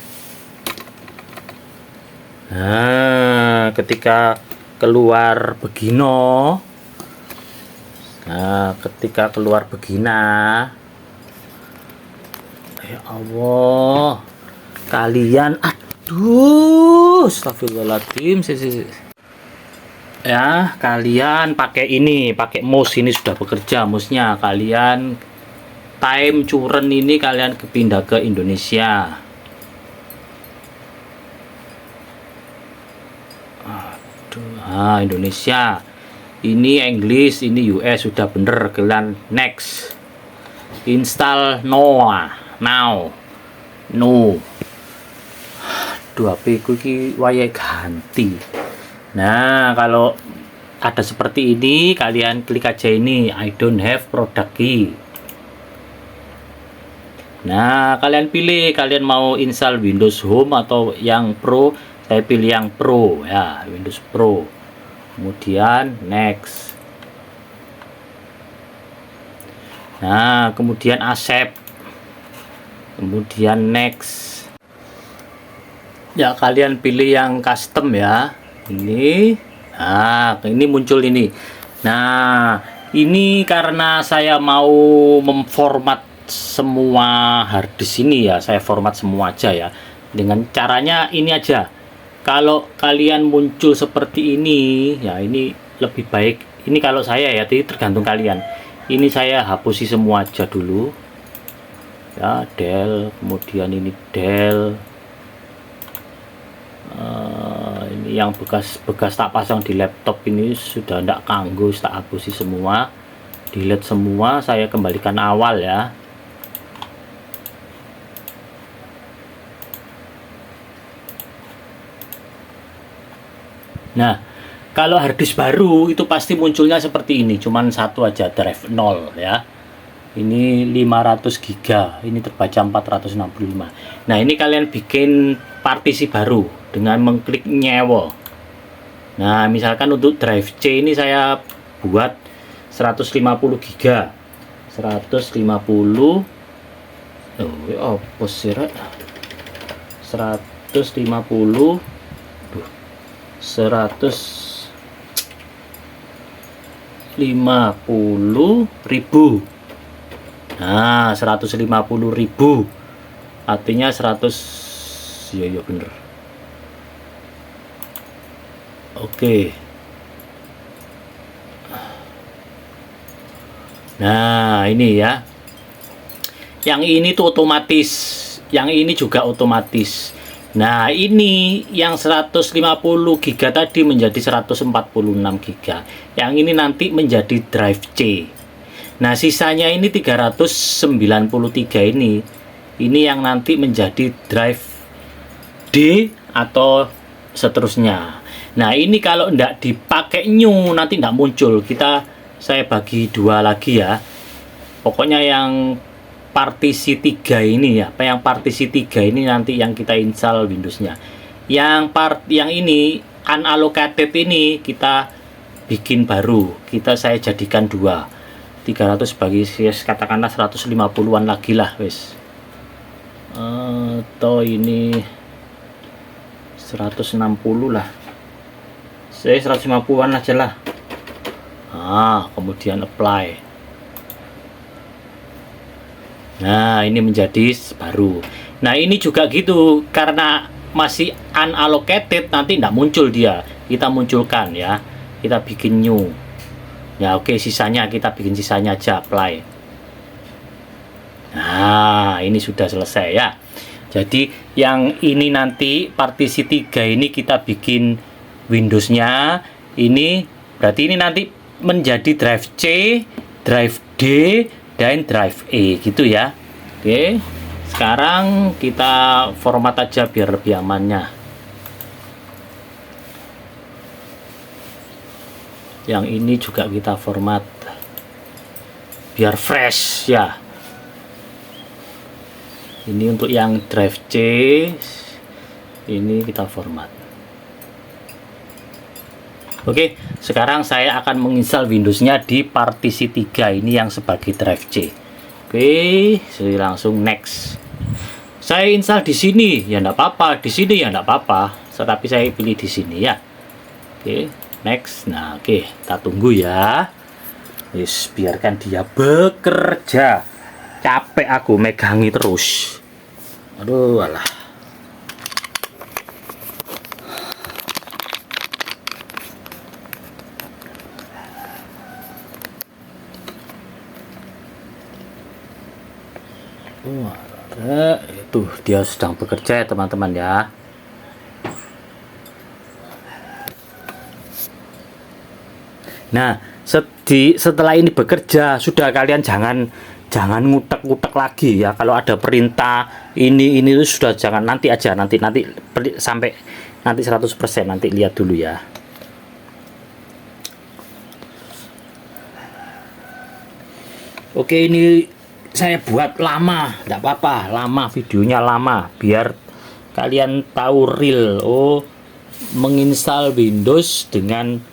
Speaker 1: Nah, ketika keluar begino, ya Allah, kalian, astagfirullahaladzim, ya, kalian pakai mouse ini sudah bekerja, mouse-nya kalian time curen ini kalian pindah ke Indonesia. Indonesia. Ini English, ini US, sudah bener. Kalian next. Install now. No. HP ku iki wayahe ganti. Nah, kalau ada seperti ini, kalian klik aja ini, I don't have product key. Nah, kalian pilih, kalian mau install Windows Home atau yang Pro. Saya pilih yang Pro ya, Windows Pro. Kemudian next. Nah, kemudian accept. Kemudian next. Ya, kalian pilih yang custom ya. Ini. Nah, ini muncul ini. Nah, ini karena saya mau memformat semua harddisk ini ya, saya format semua aja ya. Dengan caranya ini aja. Kalau kalian muncul seperti ini, ya ini lebih baik. Ini kalau saya ya, jadi tergantung kalian. Ini saya hapusi semua aja dulu. Ya, del, kemudian ini del. Ini yang bekas tak pasang di laptop ini sudah tidak kanggo, tak hapusi semua, delete semua, saya kembalikan awal ya. Nah, kalau harddisk baru itu pasti munculnya seperti ini, cuman satu aja, drive 0 ya. Ini 500 GB, ini terbaca 465. Nah, ini kalian bikin partisi baru dengan mengklik nyewo. Nah, misalkan untuk drive C ini saya buat 150 GB. 150 apa sih, 150 150.000. Nah, 150.000 artinya 100 ya bener. Oke. Nah, ini ya. Yang ini tuh otomatis, yang ini juga otomatis. Nah, ini yang 150 GB tadi menjadi 146 GB. Yang ini nanti menjadi drive C. Nah, sisanya ini 393 ini. Ini yang nanti menjadi drive D atau seterusnya. Nah, ini kalau tidak dipakai new nanti tidak muncul. Saya bagi dua lagi ya. Pokoknya yang partisi 3 ini ya. Yang partisi 3 ini nanti yang kita install Windowsnya. Yang ini unallocated ini kita bikin baru. Saya jadikan 2. 300 bagi katakanlah 150-an lagi lah wes. Atau ini 160 lah. Saya 150-an aja lah. Kemudian apply. Nah, ini menjadi baru. Nah, ini juga gitu, karena masih unallocated nanti tidak muncul dia. Kita munculkan ya. Kita bikin new. Ya, oke, sisanya kita bikin sisanya aja, apply. Nah, ini sudah selesai ya. Jadi yang ini nanti partisi 3 ini kita bikin Windowsnya. Ini berarti ini nanti menjadi drive C, drive D, dan drive E gitu ya. Oke, sekarang kita format aja biar lebih amannya. Yang ini juga kita format biar fresh ya. Ini untuk yang drive C, ini kita format. Oke, sekarang saya akan menginstal Windowsnya di partisi 3 ini yang sebagai drive C. Oke, saya langsung next. Saya install di sini ya enggak apa-apa, di sini ya enggak apa-apa, tetapi saya pilih di sini ya. Oke, next. Nah, oke, kita tunggu ya. Biarkan dia bekerja. Capek aku megangi terus. Aduh, alah. Itu dia sedang bekerja ya teman-teman ya. Nah, setelah ini bekerja, sudah kalian jangan ngutek-ngutek lagi ya. Kalau ada perintah ini itu sudah jangan, nanti aja, nanti sampai nanti 100%, nanti lihat dulu ya. Oke, ini saya buat lama, tidak apa-apa, lama videonya lama, biar kalian tahu real. Menginstal Windows dengan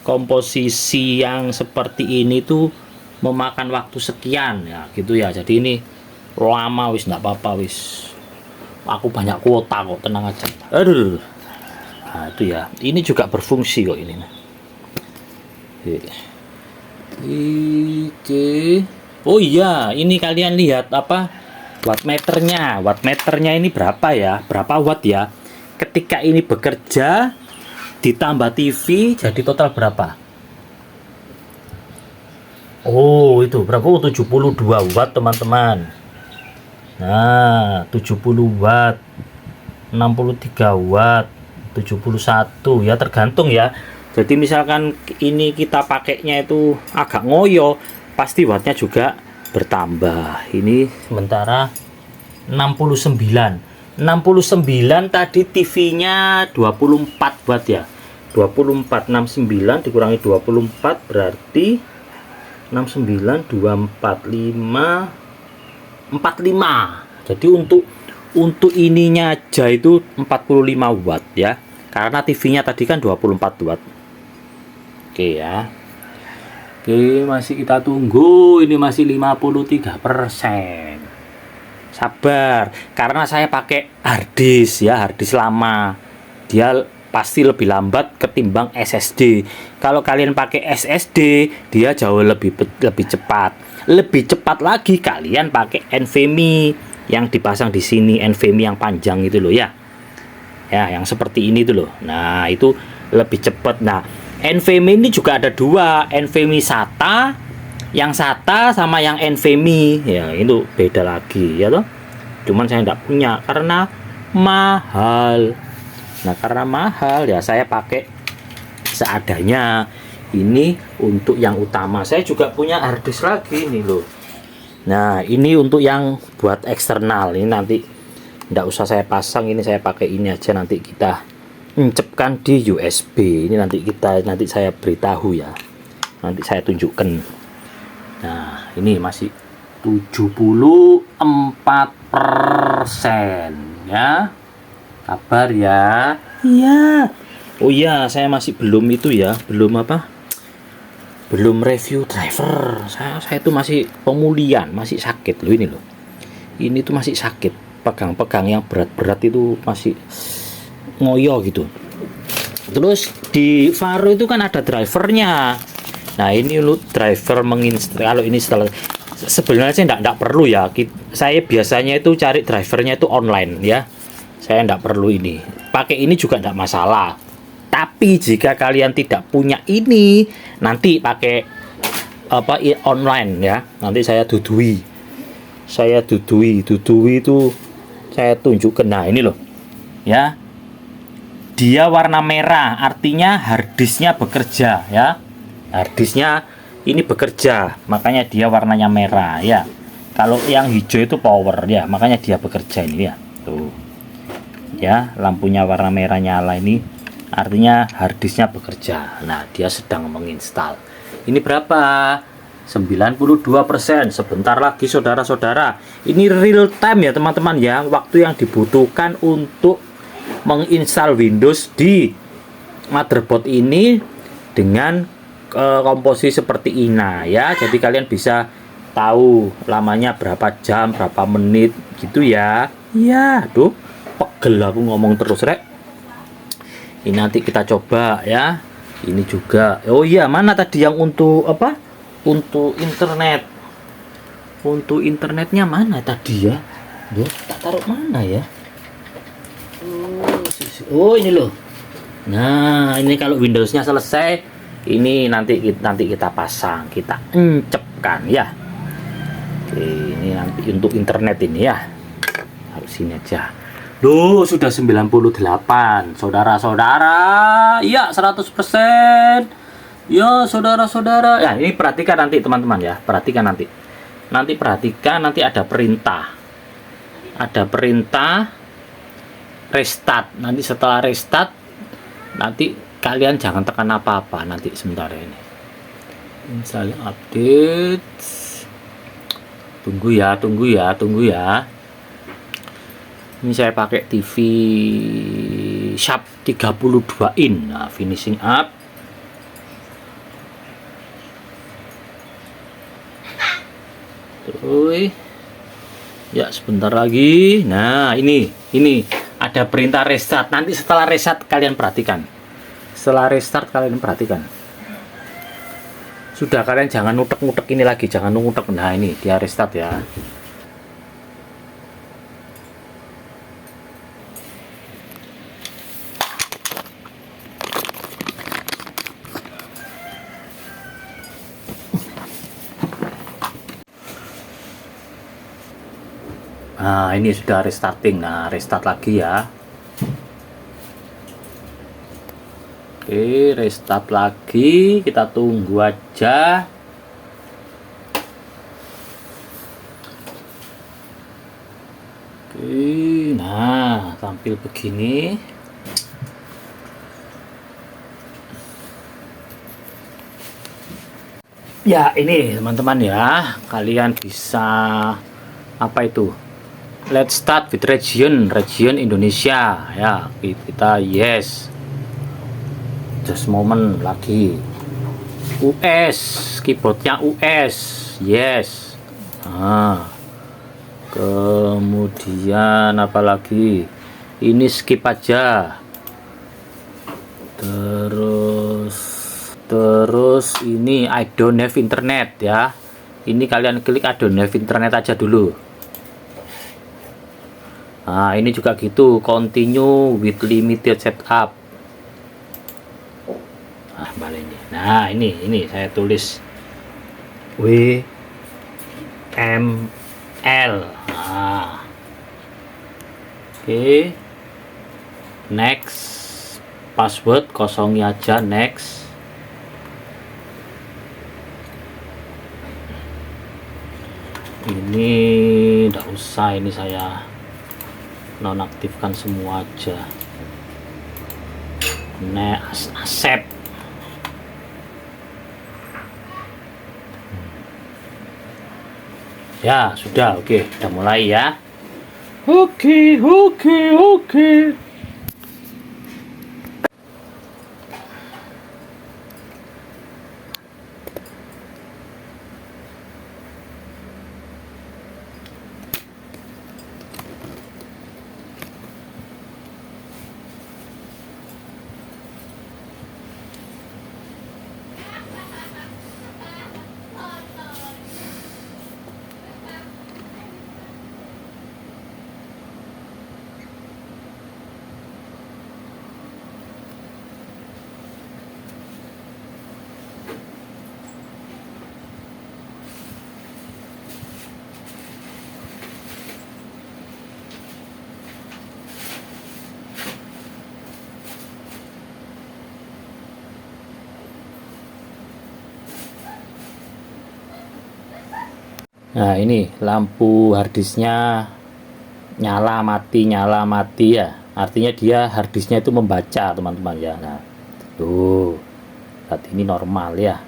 Speaker 1: komposisi yang seperti ini tuh memakan waktu sekian ya gitu ya. Jadi ini lama wis, nggak apa-apa wis. Aku banyak kuota kok, tenang aja. Aduh. Nah, itu ya. Ini juga berfungsi kok ini. Oke. Oh iya, ini kalian lihat apa? Wattmeternya. Wattmeternya ini berapa ya? Berapa watt ya? Ketika ini bekerja ditambah TV jadi total berapa? Oh, itu berapa? 72 watt, teman-teman. Nah, 70 watt. 63 watt. 71 ya, tergantung ya. Jadi misalkan ini kita pakainya itu agak ngoyo, pasti wattnya juga bertambah. Ini sementara 69 tadi TV-nya 24 watt ya. 24 69 dikurangi 24 berarti 69 245 45. Jadi untuk ininya aja itu 45 watt ya. Karena TV-nya tadi kan 24 watt. Oke ya. Oke, masih kita tunggu. Ini masih 53%. Sabar, karena saya pakai harddisk ya, harddisk lama. Dia pasti lebih lambat ketimbang SSD. Kalau kalian pakai SSD, dia jauh lebih cepat. Lebih cepat lagi kalian pakai NVMe yang dipasang di sini, NVMe yang panjang itu loh ya. Ya, yang seperti ini tuh loh. Nah, itu lebih cepat. Nah, NVMe ini juga ada dua, NVMe SATA, yang SATA sama yang NVMe. Ya, itu beda lagi ya toh. Cuman saya enggak punya karena mahal. Nah, karena mahal ya saya pakai seadanya. Ini untuk yang utama. Saya juga punya harddisk lagi nih loh. Nah, ini untuk yang buat eksternal. Ini nanti enggak usah saya pasang, ini saya pakai ini aja, nanti kita cepkan di USB. Ini nanti saya beritahu ya. Nanti saya tunjukkan. Nah, ini masih 74% ya. Sabar ya. Iya. Oh iya, saya masih belum itu ya, belum review driver. Saya itu masih pemulihan, masih sakit loh ini loh. Ini tuh masih sakit. Pegang-pegang yang berat-berat itu masih ngoyo gitu. Terus di Faro itu kan ada drivernya. Nah, ini lu driver menginstal. Kalau ini sebenarnya enggak perlu ya. Saya biasanya itu cari drivernya itu online ya. Saya enggak perlu ini. Pakai ini juga enggak masalah. Tapi jika kalian tidak punya ini, nanti pakai online ya. Nanti saya dudui itu saya tunjukkan. Nah, ini loh. Ya. Dia warna merah, artinya harddisknya bekerja ya. Harddisknya ini bekerja, makanya dia warnanya merah ya. Kalau yang hijau itu power ya, makanya dia bekerja ini ya. Tuh. Ya, lampunya warna merah nyala ini artinya harddisknya bekerja. Nah, dia sedang menginstal. Ini berapa? 92%. Sebentar lagi saudara-saudara. Ini real time ya teman-teman ya. Waktu yang dibutuhkan untuk menginstal Windows di motherboard ini dengan komposisi seperti ini ya. Jadi kalian bisa tahu lamanya berapa jam, berapa menit gitu ya. Iya, aduh, pegel aku ngomong terus rek. Ini nanti kita coba ya. Ini juga. Oh iya, mana tadi yang untuk apa? Untuk internet. Untuk internetnya mana tadi ya? Duh, tak taruh mana ya? Oh, ini loh. Nah, ini kalau Windowsnya selesai, ini nanti kita pasang, kita encepkan ya. Oke, ini nanti untuk internet ini ya. Harus ini aja. Duh, sudah 98. Saudara-saudara, iya 100%. Ya, saudara-saudara. Ya, ini perhatikan nanti teman-teman ya. Perhatikan nanti. Nanti perhatikan, nanti ada perintah. Ada perintah restart. Nanti setelah restart, nanti kalian jangan tekan apa-apa nanti sebentar ini. Misalnya update. Tunggu ya. Ini saya pakai TV Sharp 32 in. Nah, finishing up. Terus Ya, sebentar lagi. Nah, ini ada perintah restart. Nanti setelah restart kalian perhatikan. Setelah restart kalian perhatikan. Sudah, kalian jangan nutek-nutek ini lagi, jangan nutek. Nah, ini dia restart ya. Nah, ini sudah restarting. Nah, restart lagi ya. Oke, restart lagi. Kita tunggu aja. Oke, nah, tampil begini. Ya, ini teman-teman ya. Kalian bisa apa itu? Let's start with region Indonesia ya. Kita yes. Just moment lagi. US, keyboardnya US. Yes. Nah. Kemudian apa lagi? Ini skip aja. Terus ini I don't have internet ya. Ini kalian klik I don't have internet aja dulu. Nah, ini juga gitu, continue with limited setup. Nah, balik ini. Nah, ini saya tulis WML. Nah. Oke. Next. Password kosongi aja, next. Ini enggak usah, ini saya nonaktifkan semua aja. Accept. Ya sudah, oke, udah mulai ya. Oke. Nah, ini lampu harddisknya nyala mati ya. Artinya dia harddisknya itu membaca, teman-teman ya. Nah, tuh. Saat ini normal ya.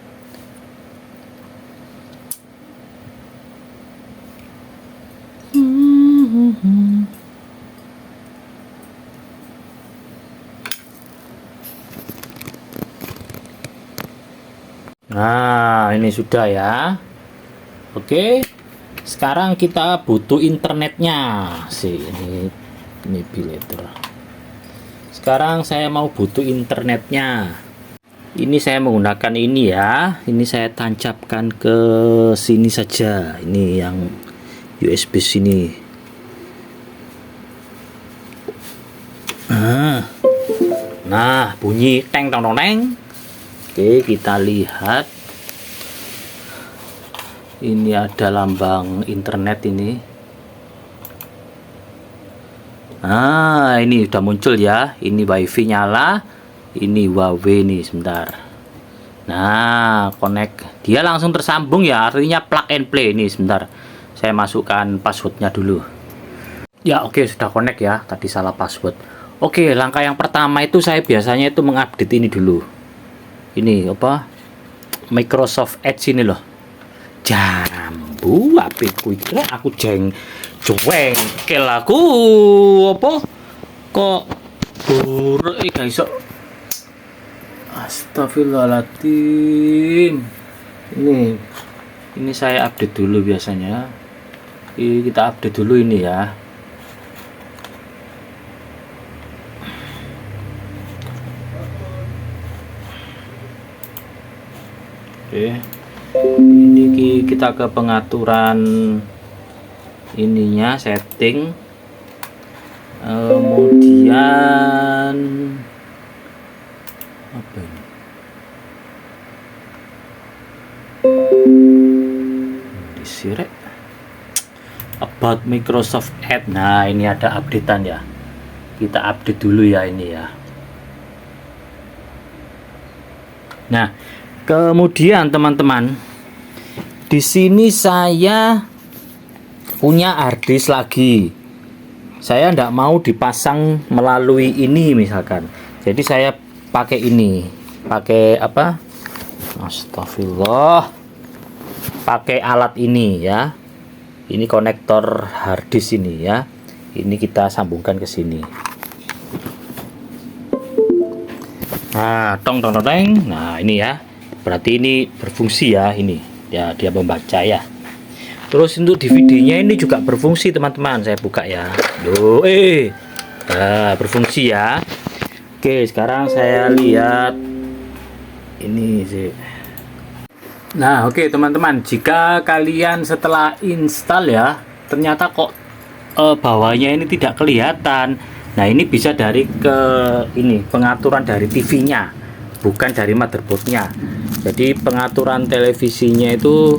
Speaker 1: Nah, ini sudah ya. Oke. Sekarang kita butuh internetnya. Ini bileter. Sekarang saya mau butuh internetnya. Ini saya menggunakan ini ya. Ini saya tancapkan ke sini saja. Ini yang USB sini. Nah, bunyi teng tong teng. Oke, kita lihat. Ini ada lambang internet ini. Nah, ini udah muncul ya. Ini WiFi nyala. Ini Huawei nih, sebentar. Nah, connect. Dia langsung tersambung ya. Artinya plug and play ini, sebentar. Saya masukkan passwordnya dulu. Ya, oke, sudah connect ya. Tadi salah password. Oke, langkah yang pertama itu saya biasanya itu mengupdate ini dulu. Ini apa? Microsoft Edge ini loh. Jambu apiku kira aku cuengkel aku apa kok buruk guys. Astagfirullahaladzim. Ini saya update dulu biasanya. Kita update dulu ini ya. Oke, ini kita ke pengaturan ininya, setting, kemudian apa ini? Disirek about Microsoft Edge. Nah, ini ada updatean ya. Kita update dulu ya ini ya. Nah, kemudian teman-teman, di sini saya punya harddisk lagi. Saya tidak mau dipasang melalui ini misalkan. Jadi saya pakai ini. Pakai apa? Astagfirullah. Pakai alat ini ya. Ini konektor harddisk ini ya. Ini kita sambungkan ke sini. Nah, tong. Nah, ini ya. Berarti ini berfungsi ya, ini ya, dia membaca ya. Terus untuk DVD-nya ini juga berfungsi teman-teman. Saya buka ya. Loh, berfungsi ya. Oke, sekarang saya lihat ini sih. Nah, oke teman-teman, jika kalian setelah install ya, ternyata kok bawahnya ini tidak kelihatan. Nah, ini bisa dari ini pengaturan dari TV-nya, bukan dari motherboardnya. Jadi pengaturan televisinya itu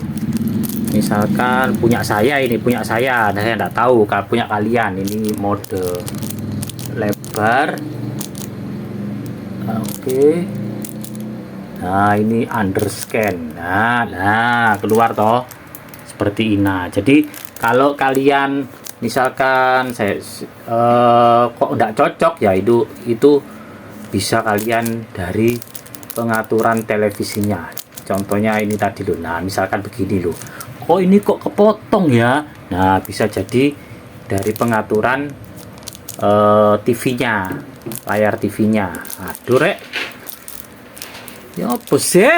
Speaker 1: misalkan punya saya, nah saya tidak tahu kalau punya kalian. Ini mode lebar. Oke. Nah, ini underscan. Nah keluar toh seperti ini. Jadi kalau kalian misalkan saya kok tidak cocok ya, itu bisa kalian dari pengaturan televisinya. Contohnya ini tadi loh. Nah, misalkan begini loh. Oh, ini kok kepotong ya. Nah, bisa jadi dari pengaturan TV-nya, layar TV-nya. Aduh, rek. Ya apa sih?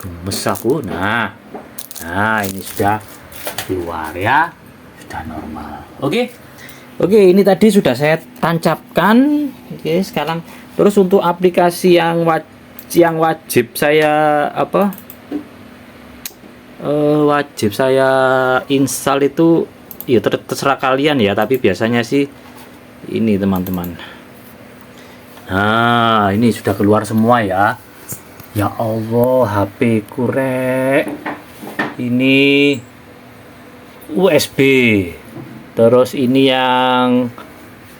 Speaker 1: Gemes aku. Nah, ini sudah keluar ya. Sudah normal. Oke, ini tadi sudah saya tancapkan. Oke, sekarang terus untuk aplikasi yang wajib saya wajib saya install itu ya terserah kalian ya, tapi biasanya sih ini teman-teman. Nah, ini sudah keluar semua ya. Ya Allah, HP kurek. Ini USB. Terus ini yang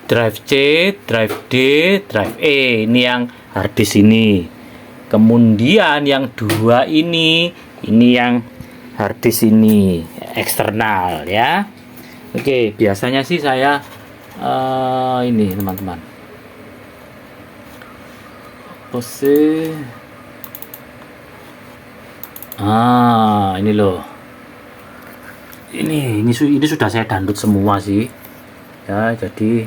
Speaker 1: drive C, drive D, drive E. Ini yang harddisk ini. Kemudian yang dua ini yang harddisk ini eksternal ya. Oke, biasanya sih saya ini teman-teman. Pose. Ini loh. Ini sudah saya download semua sih. Ya, jadi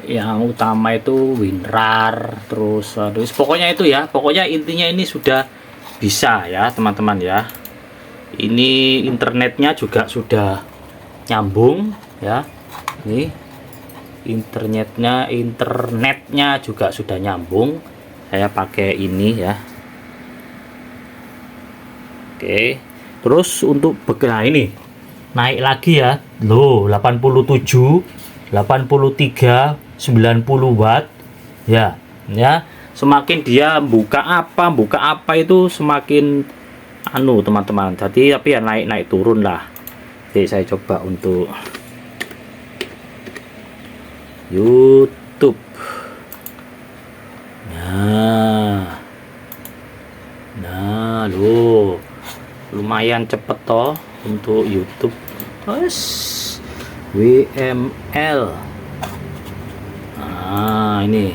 Speaker 1: yang utama itu WinRAR, terus pokoknya itu ya. Pokoknya intinya ini sudah bisa ya, teman-teman ya. Ini internetnya juga sudah nyambung ya. Ini internetnya juga sudah nyambung. Saya pakai ini ya. Oke. Terus untuk nah ini naik lagi ya. Loh, 87, 83, 90 watt. Ya. Semakin dia buka apa itu semakin teman-teman. Jadi tapi ya naik turun lah. Oke, saya coba untuk YouTube. Nah, loh, lumayan cepet toh untuk YouTube. Terus WML. Nah, ini.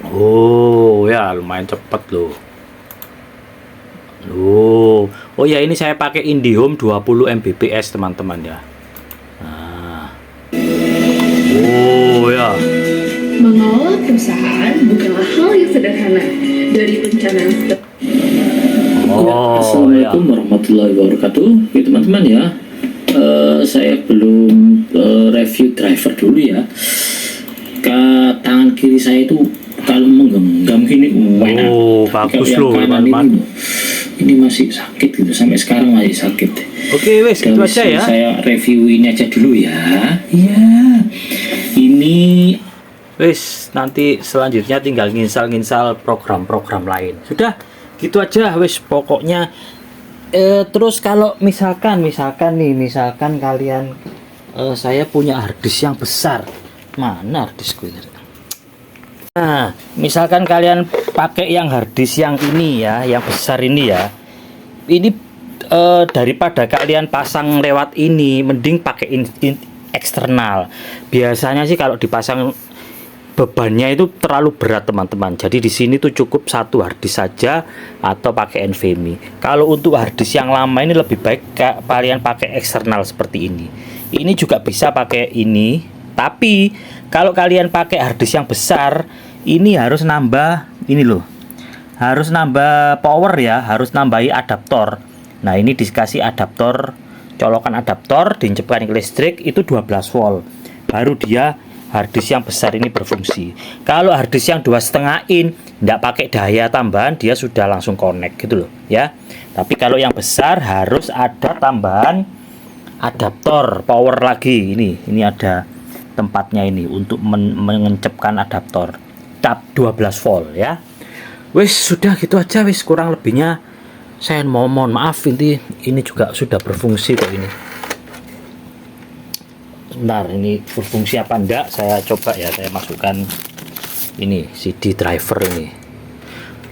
Speaker 1: Oh ya, lumayan cepet loh. Oh ya, ini saya pakai IndiHome 20 Mbps teman-teman ya. Nah. Oh ya.
Speaker 2: Mengelola perusahaan bukanlah hal yang sederhana. Dari perencanaan
Speaker 1: Assalamualaikum warahmatullahi wabarakatuh. Ya teman-teman ya, saya belum review driver dulu ya. Ke tangan kiri saya itu kalau menggenggam gini enak.
Speaker 2: Bagus
Speaker 1: loh
Speaker 2: teman-teman.
Speaker 1: Ini masih sakit gitu, sampai sekarang masih sakit.
Speaker 2: Oke wes gitu aja ya.
Speaker 1: Saya review ini aja dulu ya. Iya. Ini
Speaker 2: Wes nanti selanjutnya tinggal nginstal program-program lain. Sudah gitu aja wes pokoknya. Terus kalau misalkan kalian saya punya harddisk yang besar. Mana harddiskku ini? Nah, misalkan kalian pakai yang harddisk yang ini ya, yang besar ini ya. Ini daripada kalian pasang lewat ini, mending pakai eksternal. Biasanya sih kalau dipasang bebannya itu terlalu berat teman-teman. Jadi di sini tuh cukup satu harddisk saja atau pakai NVMe. Kalau untuk harddisk yang lama ini lebih baik kalian pakai eksternal seperti ini. Ini juga bisa pakai ini. Tapi kalau kalian pakai harddisk yang besar, ini harus nambah ini loh. Harus nambah power ya, harus nambahi adaptor. Nah, ini dikasih adaptor, colokan adaptor, diincepkan ke listrik itu 12 volt. Baru dia harddisk yang besar ini berfungsi. Kalau harddisk yang 2,5 in tidak pakai daya tambahan, dia sudah langsung connect gitu loh ya. Tapi kalau yang besar harus ada tambahan adaptor power lagi. Ini ada tempatnya ini untuk mengencepkan adaptor tap 12 volt ya. Wes sudah gitu aja wes, kurang lebihnya saya mohon maaf, ini juga sudah berfungsi kok ini. Bentar, ini berfungsi apa enggak saya coba ya, saya masukkan ini CD driver ini.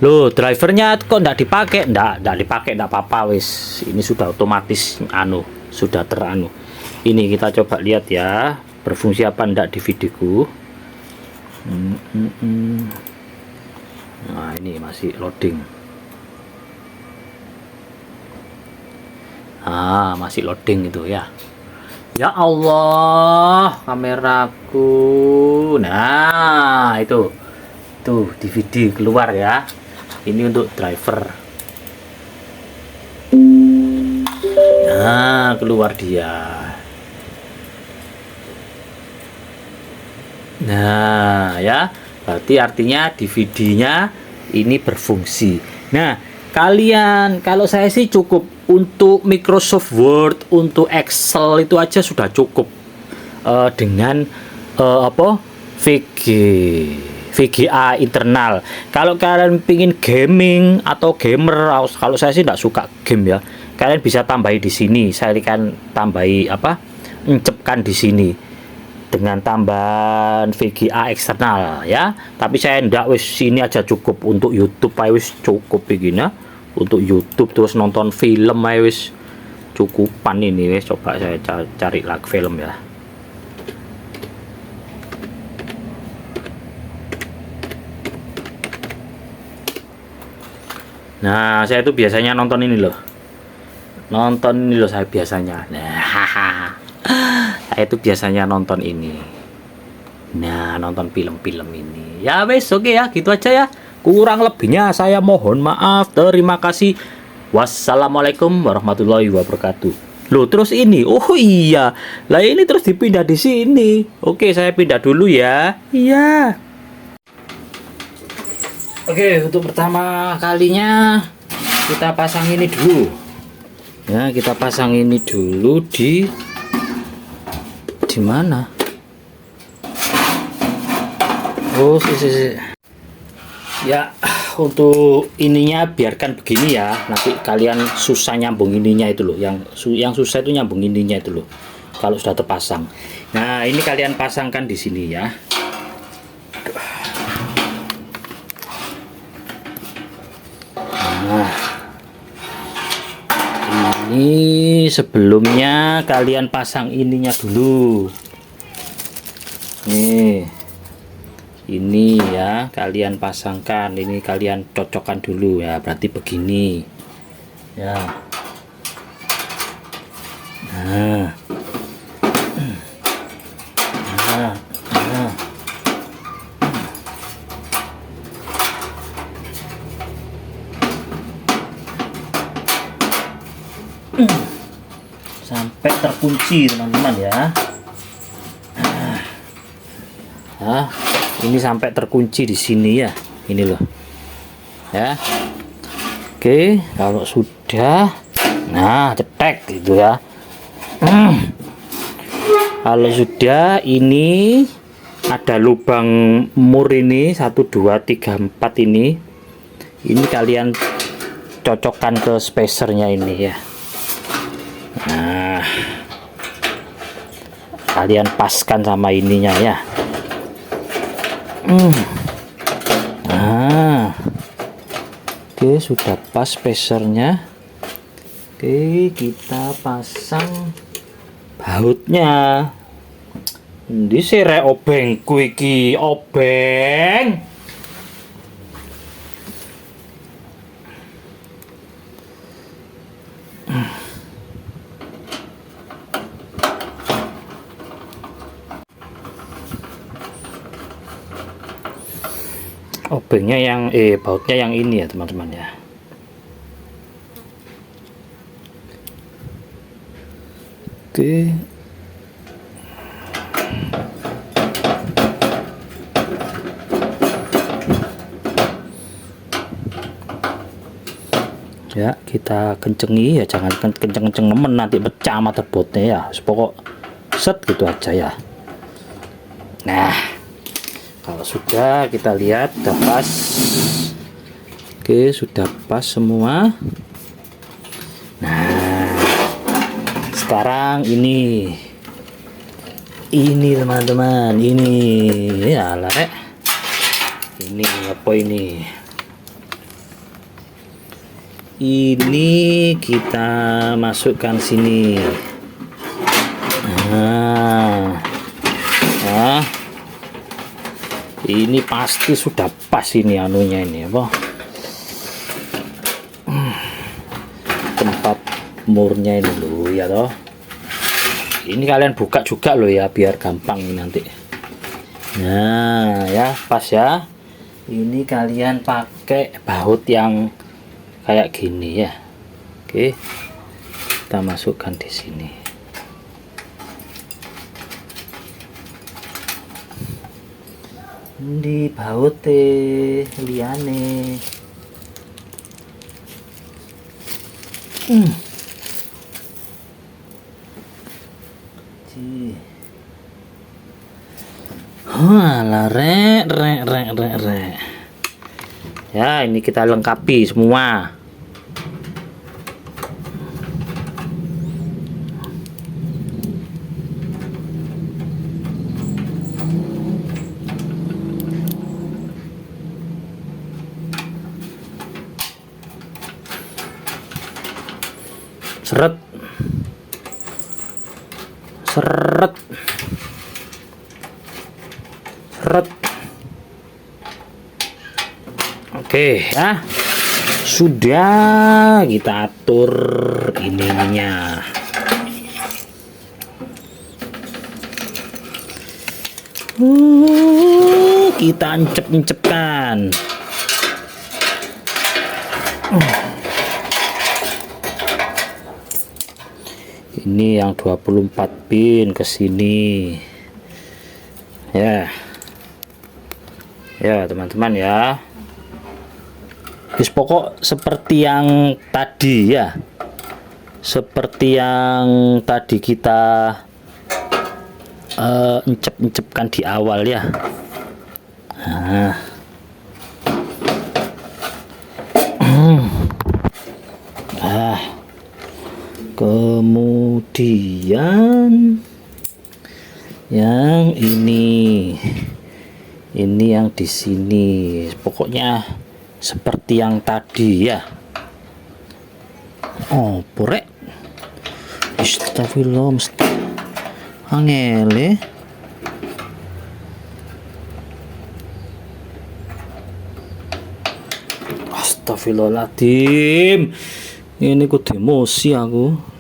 Speaker 2: Loh, drivernya kok enggak dipakai? Enggak dipakai, enggak apa-apa wes. Ini sudah otomatis sudah Ini kita coba lihat ya, berfungsi apa enggak di videoku. Nah, ini masih loading. Masih loading itu ya. Ya Allah, kameraku. Nah, itu DVD keluar ya. Ini untuk driver. Nah, keluar dia. Nah, ya. Berarti artinya DVD-nya ini berfungsi. Nah, kalian, kalau saya sih cukup untuk Microsoft Word, untuk Excel itu aja sudah cukup dengan VGA internal. Kalau kalian pingin gaming atau gamer, kalau saya sih tidak suka game ya, kalian bisa tambahi di sini. Saya akan tambahi encepkan di sini dengan tambahan VGA eksternal ya. Tapi saya ndak, wis sini aja cukup untuk YouTube aja wis cukup begini ya. Untuk YouTube terus nonton film aja wis cukupan ini wis. Coba saya cari lagi film ya. Nah, saya itu biasanya nonton ini loh. Saya biasanya. Nah, saya itu biasanya nonton ini. Nah, nonton film-film ini. Ya wes, oke ya, gitu aja ya. Kurang lebihnya saya mohon maaf. Terima kasih. Wassalamualaikum warahmatullahi wabarakatuh. Loh, terus ini. Oh iya. Lah ini terus dipindah di sini. Oke, saya pindah dulu ya. Iya. Oke, untuk pertama kalinya kita pasang ini dulu. Ya, kita pasang ini dulu di mana? Oh, ya, untuk ininya biarkan begini ya. Nanti kalian susah nyambung ininya itu loh. Yang susah itu nyambung ininya itu loh. Kalau sudah terpasang. Nah, ini kalian pasangkan di sini ya. Nah, ini sebelumnya kalian pasang ininya dulu. Nih, ini ya kalian pasangkan, ini kalian cocokkan dulu ya. Berarti begini ya. Nah, Sampai terkunci teman-teman ya. Nah, ini sampai terkunci di sini ya. Ini loh. Ya. Oke, kalau sudah, nah cetek gitu ya. Kalau sudah, ini ada lubang mur ini 1 2 3 4 ini kalian cocokkan ke spacernya ini ya. Nah, kalian paskan sama ininya ya. Nah, oke, sudah pas spacernya. Oke, kita pasang bautnya. Ini sere obengku iki, obeng. Obengnya yang bautnya yang ini ya teman-teman ya. Oke. Ya, kita kencengi ya, jangan kenceng-kenceng nemen nanti pecah motherboardnya ya. Pokok set gitu aja ya. Nah, kalau sudah kita lihat sudah pas. Oke, sudah pas semua. Nah, sekarang ini teman-teman, ini ya larek. Ini apa ini? Ini kita masukkan sini. Nah, ini pasti sudah pas ini anunya ini apa? Tempat murnya ini loh ya toh. Ini kalian buka juga loh ya biar gampang ini nanti. Nah, ya pas ya. Ini kalian pakai baut yang kayak gini ya. Oke, kita masukkan di sini. Di baut liane. Rek. Ya, ini kita lengkapi semua. Seret. Oke ya, sudah kita atur ininya. Kita encep-encepkan. Ini yang 24 pin ke sini. Ya. Ya, teman-teman ya. Pokok seperti yang tadi ya. Seperti yang tadi kita encep-encepkan di awal ya. Nah. Kemudian yang ini yang di sini pokoknya seperti yang tadi ya. Oh purek, astagfirullah, angele. Astagfirullahaladzim, ini ku emosi aku.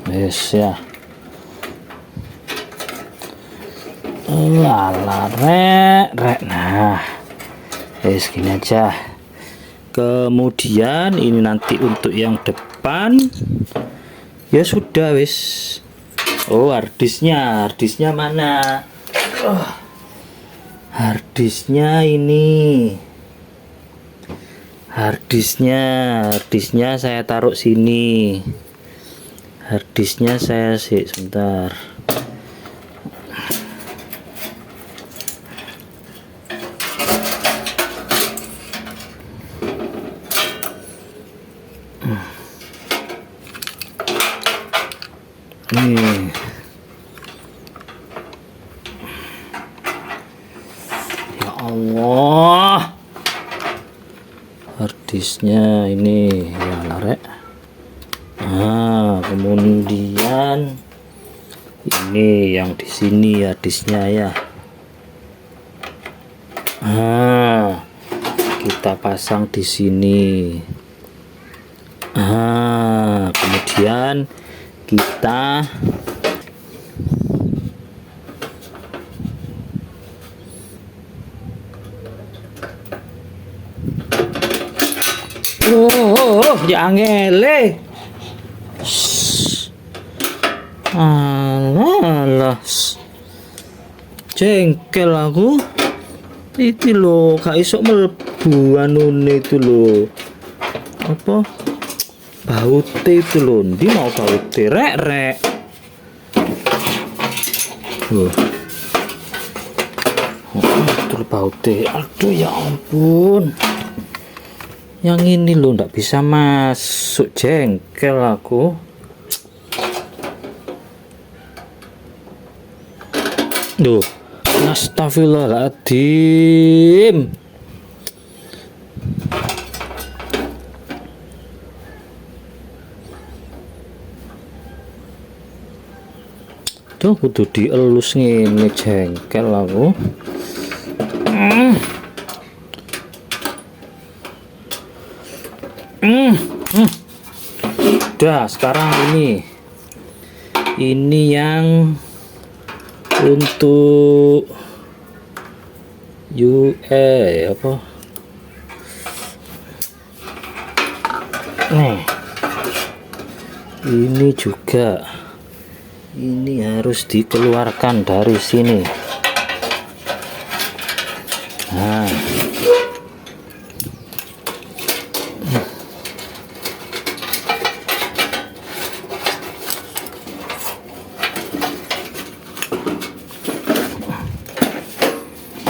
Speaker 2: Yes ya. Alah, rek. Nah, gini aja. Kemudian ini nanti untuk yang depan. Ya sudah wis. Oh, harddisknya mana? Harddisknya ini. Harddisknya saya taruh sini. Harddisknya saya sebentar. Nih. Ya Allah. Harddisknya ini ya larek. Nah, kemudian ini yang di sini harddisknya ya. Nah, kita pasang di sini. Nah, kemudian kita ya angele. Alah, jengkel aku. Itu loh, gak iso mlebu anune itu loh. Apa? Baute itu loh, di mau baute rek. Oh, itu baute. Aduh ya ampun. Yang ini loh ndak bisa masuk, jengkel aku. Duh, astagfirullahaladzim. Tuh kudu dielus ngene, jengkel aku. Udah, sekarang ini yang untuk apa nih, ini juga ini harus dikeluarkan dari sini. Nah,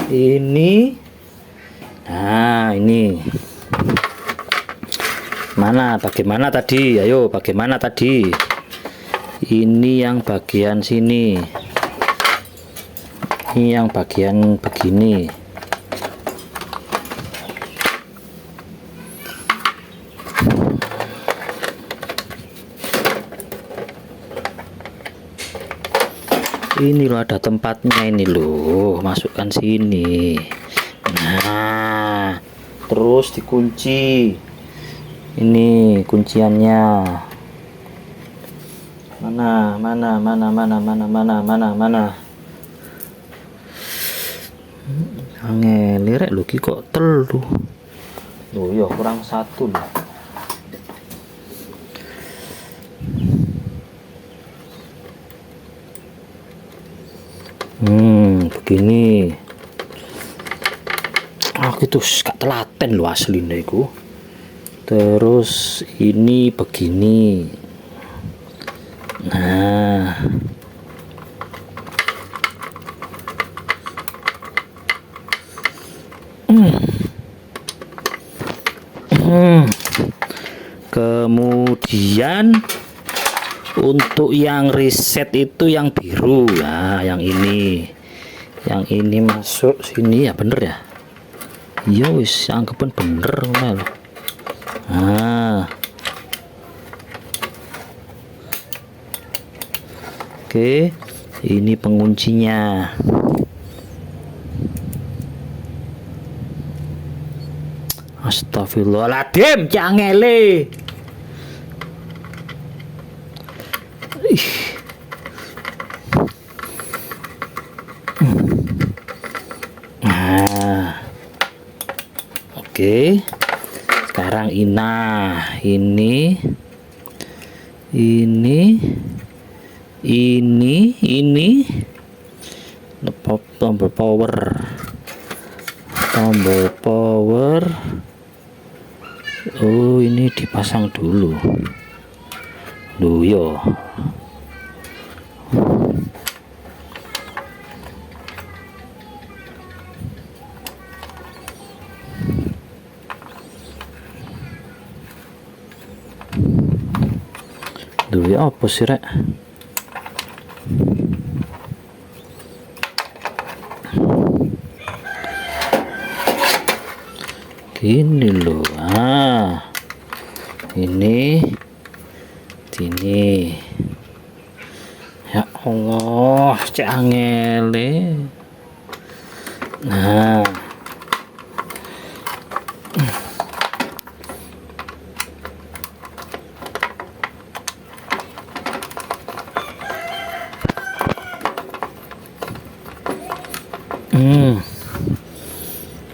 Speaker 2: ini, nah ini mana, bagaimana tadi? Ayo, bagaimana tadi? Ini yang bagian sini, ini yang bagian begini. Ini loh, ada tempatnya ini loh, masukkan sini. Nah, terus dikunci. Ini kunciannya. Mana. Ngelirek lho ki kok telu. Loh ya kurang satu loh. Begini. Aku itu gak telaten loh aslinya iku. Terus ini begini. Nah, kemudian untuk yang reset itu yang biru ya, yang ini masuk sini ya, bener ya. Iya wis, anggapan bener loh. Nah, oke, ini penguncinya. Astagfirullahaladzim, cangele. Ih.
Speaker 1: Oke, sekarang ini tombol power. Oh, ini dipasang dulu. Duh yo. Duh ya apa sih rek? Gini loh. Ini sini. Ya Allah, cek angele. Nah,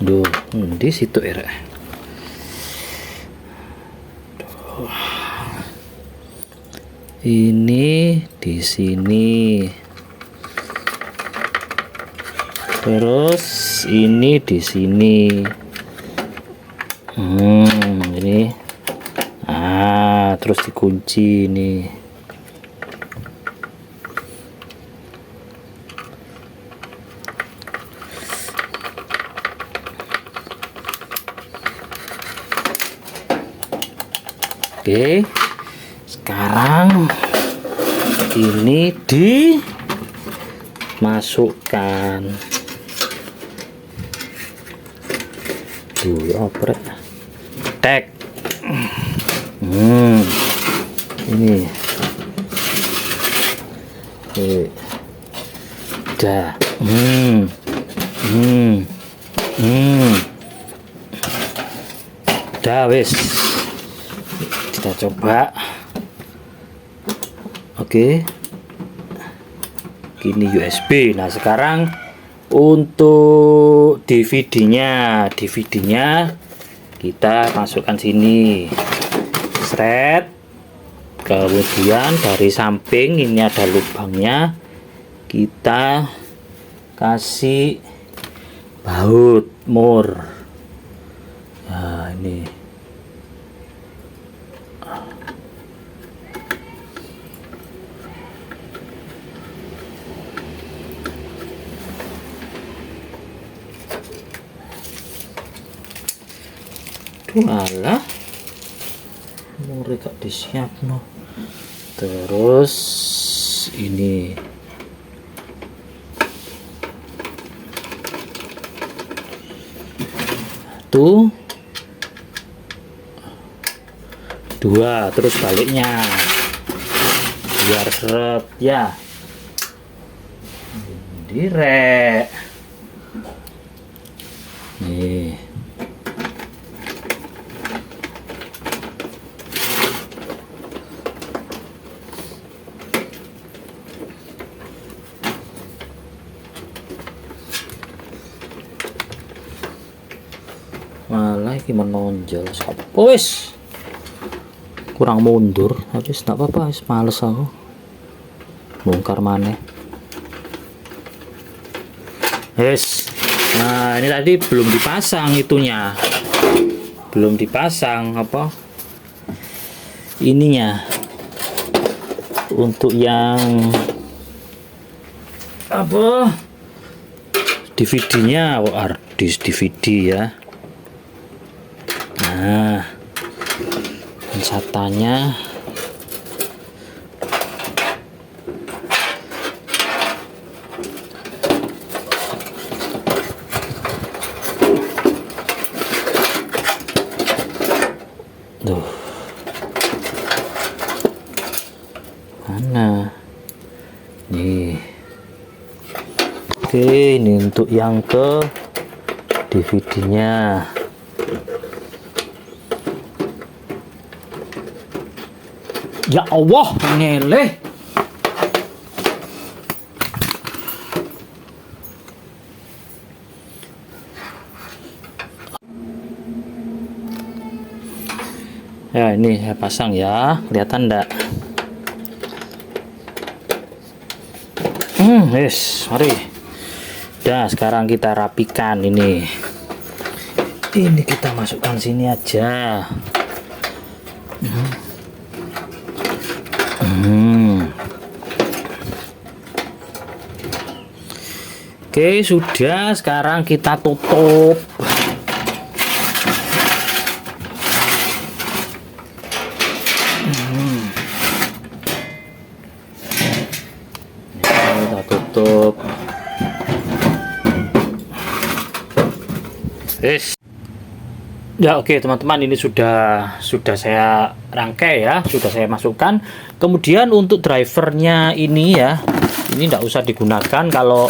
Speaker 1: duh, di situ era. Ini di sini. Terus ini di sini. Ini. Terus dikunci ini. Oke. Sekarang ini dimasukkan. Oprek. Tek. Ini. Dah. Dah wis. Kita coba. Oke, gini USB. Nah sekarang untuk DVD-nya kita masukkan sini, seret. Kemudian dari samping ini ada lubangnya, kita kasih baut mur. Nah ini. Alah, mereka disiap no. Terus ini tuh 2, terus baliknya biar seret ya. Direk nih. Malah ini menonjol sopo wis kurang mundur, habis tak apa-apa, wis males aku bongkar maneh. Yes. Nah ini tadi belum dipasang itunya, belum dipasang apa ininya, untuk yang apa DVD-nya. Hard disk DVD ya. Nah, pencatannya tuh mana nih. Oke, ini untuk yang ke DVD-nya. Ya Allah, ngeleh.
Speaker 2: Ya, ini saya pasang ya, kelihatan enggak? Yes, mari. Dah, sekarang kita rapikan ini. Ini kita masukkan sini aja. Oke, sudah. Sekarang kita tutup. Kita tutup. Yes. Ya, oke teman-teman, ini sudah saya rangkai ya, sudah saya masukkan. Kemudian untuk drivernya ini ya, ini tidak usah digunakan. Kalau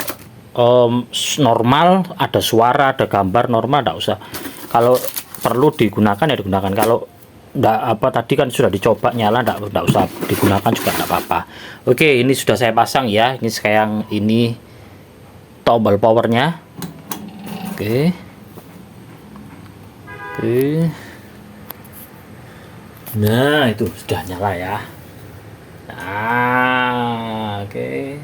Speaker 2: normal, ada suara, ada gambar, normal tidak usah. Kalau perlu digunakan ya digunakan. Kalau enggak apa, tadi kan sudah dicoba nyala, enggak usah digunakan juga enggak apa-apa. Oke, ini sudah saya pasang ya. Ini sekarang ini tombol powernya. Oke. Nah, itu sudah nyala ya. Nah, oke.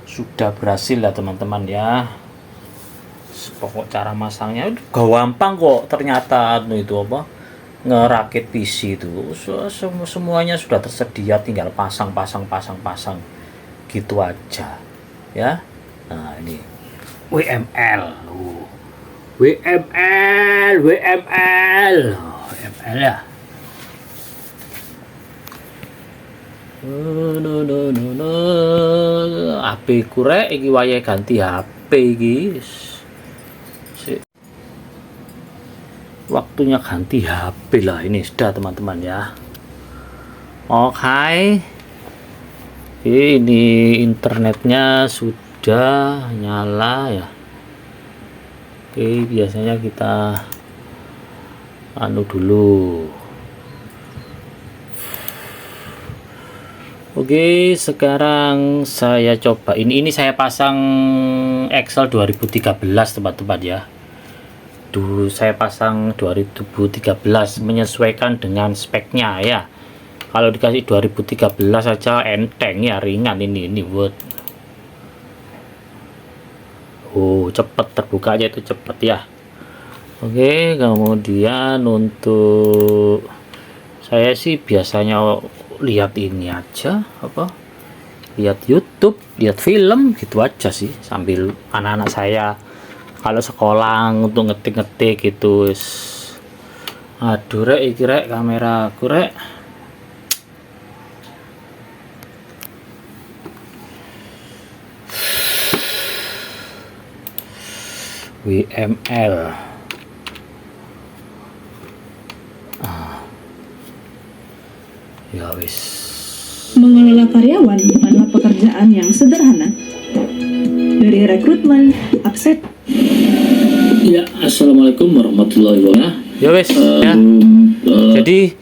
Speaker 2: Sudah berhasil ya teman-teman ya. Pokok cara masangnya gampang kok ternyata. Itu apa, ngerakit PC itu semuanya sudah tersedia, tinggal pasang gitu aja ya. Nah, ini WML ya. HP kurek iki wayahe ganti HP iki. Waktunya ganti HP lah ini sudah teman-teman ya. Oke. Ini internetnya sudah nyala ya. Oke, biasanya kita anu dulu. Oke, sekarang saya coba ini saya pasang Excel 2013 teman-teman ya. Saya pasang 2013 menyesuaikan dengan speknya ya. Kalau dikasih 2013 saja enteng ya, ringan ini Word. Oh, cepat terbukanya itu cepat ya. Oke, kemudian untuk saya sih biasanya lihat ini aja, apa, lihat YouTube, lihat film gitu aja sih, sambil anak-anak saya kalau sekolah untuk ngetik-ngetik gitu. Aduh rek, iki rek kamera aku rek. WML. Ya wis.
Speaker 3: Mengelola karyawan bukanlah pekerjaan yang sederhana. Dari rekrutmen, akses.
Speaker 4: Ya, assalamualaikum warahmatullahi wabarakatuh.
Speaker 2: Ya wis ya. Jadi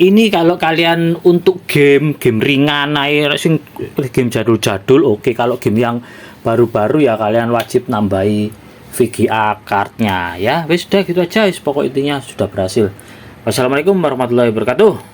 Speaker 2: ini kalau kalian untuk game ringan air sing game jadul-jadul oke. Kalau game yang baru-baru ya kalian wajib nambahi VGA cardnya ya. Wis udah gitu aja, pokok intinya sudah berhasil. Wassalamualaikum warahmatullahi wabarakatuh.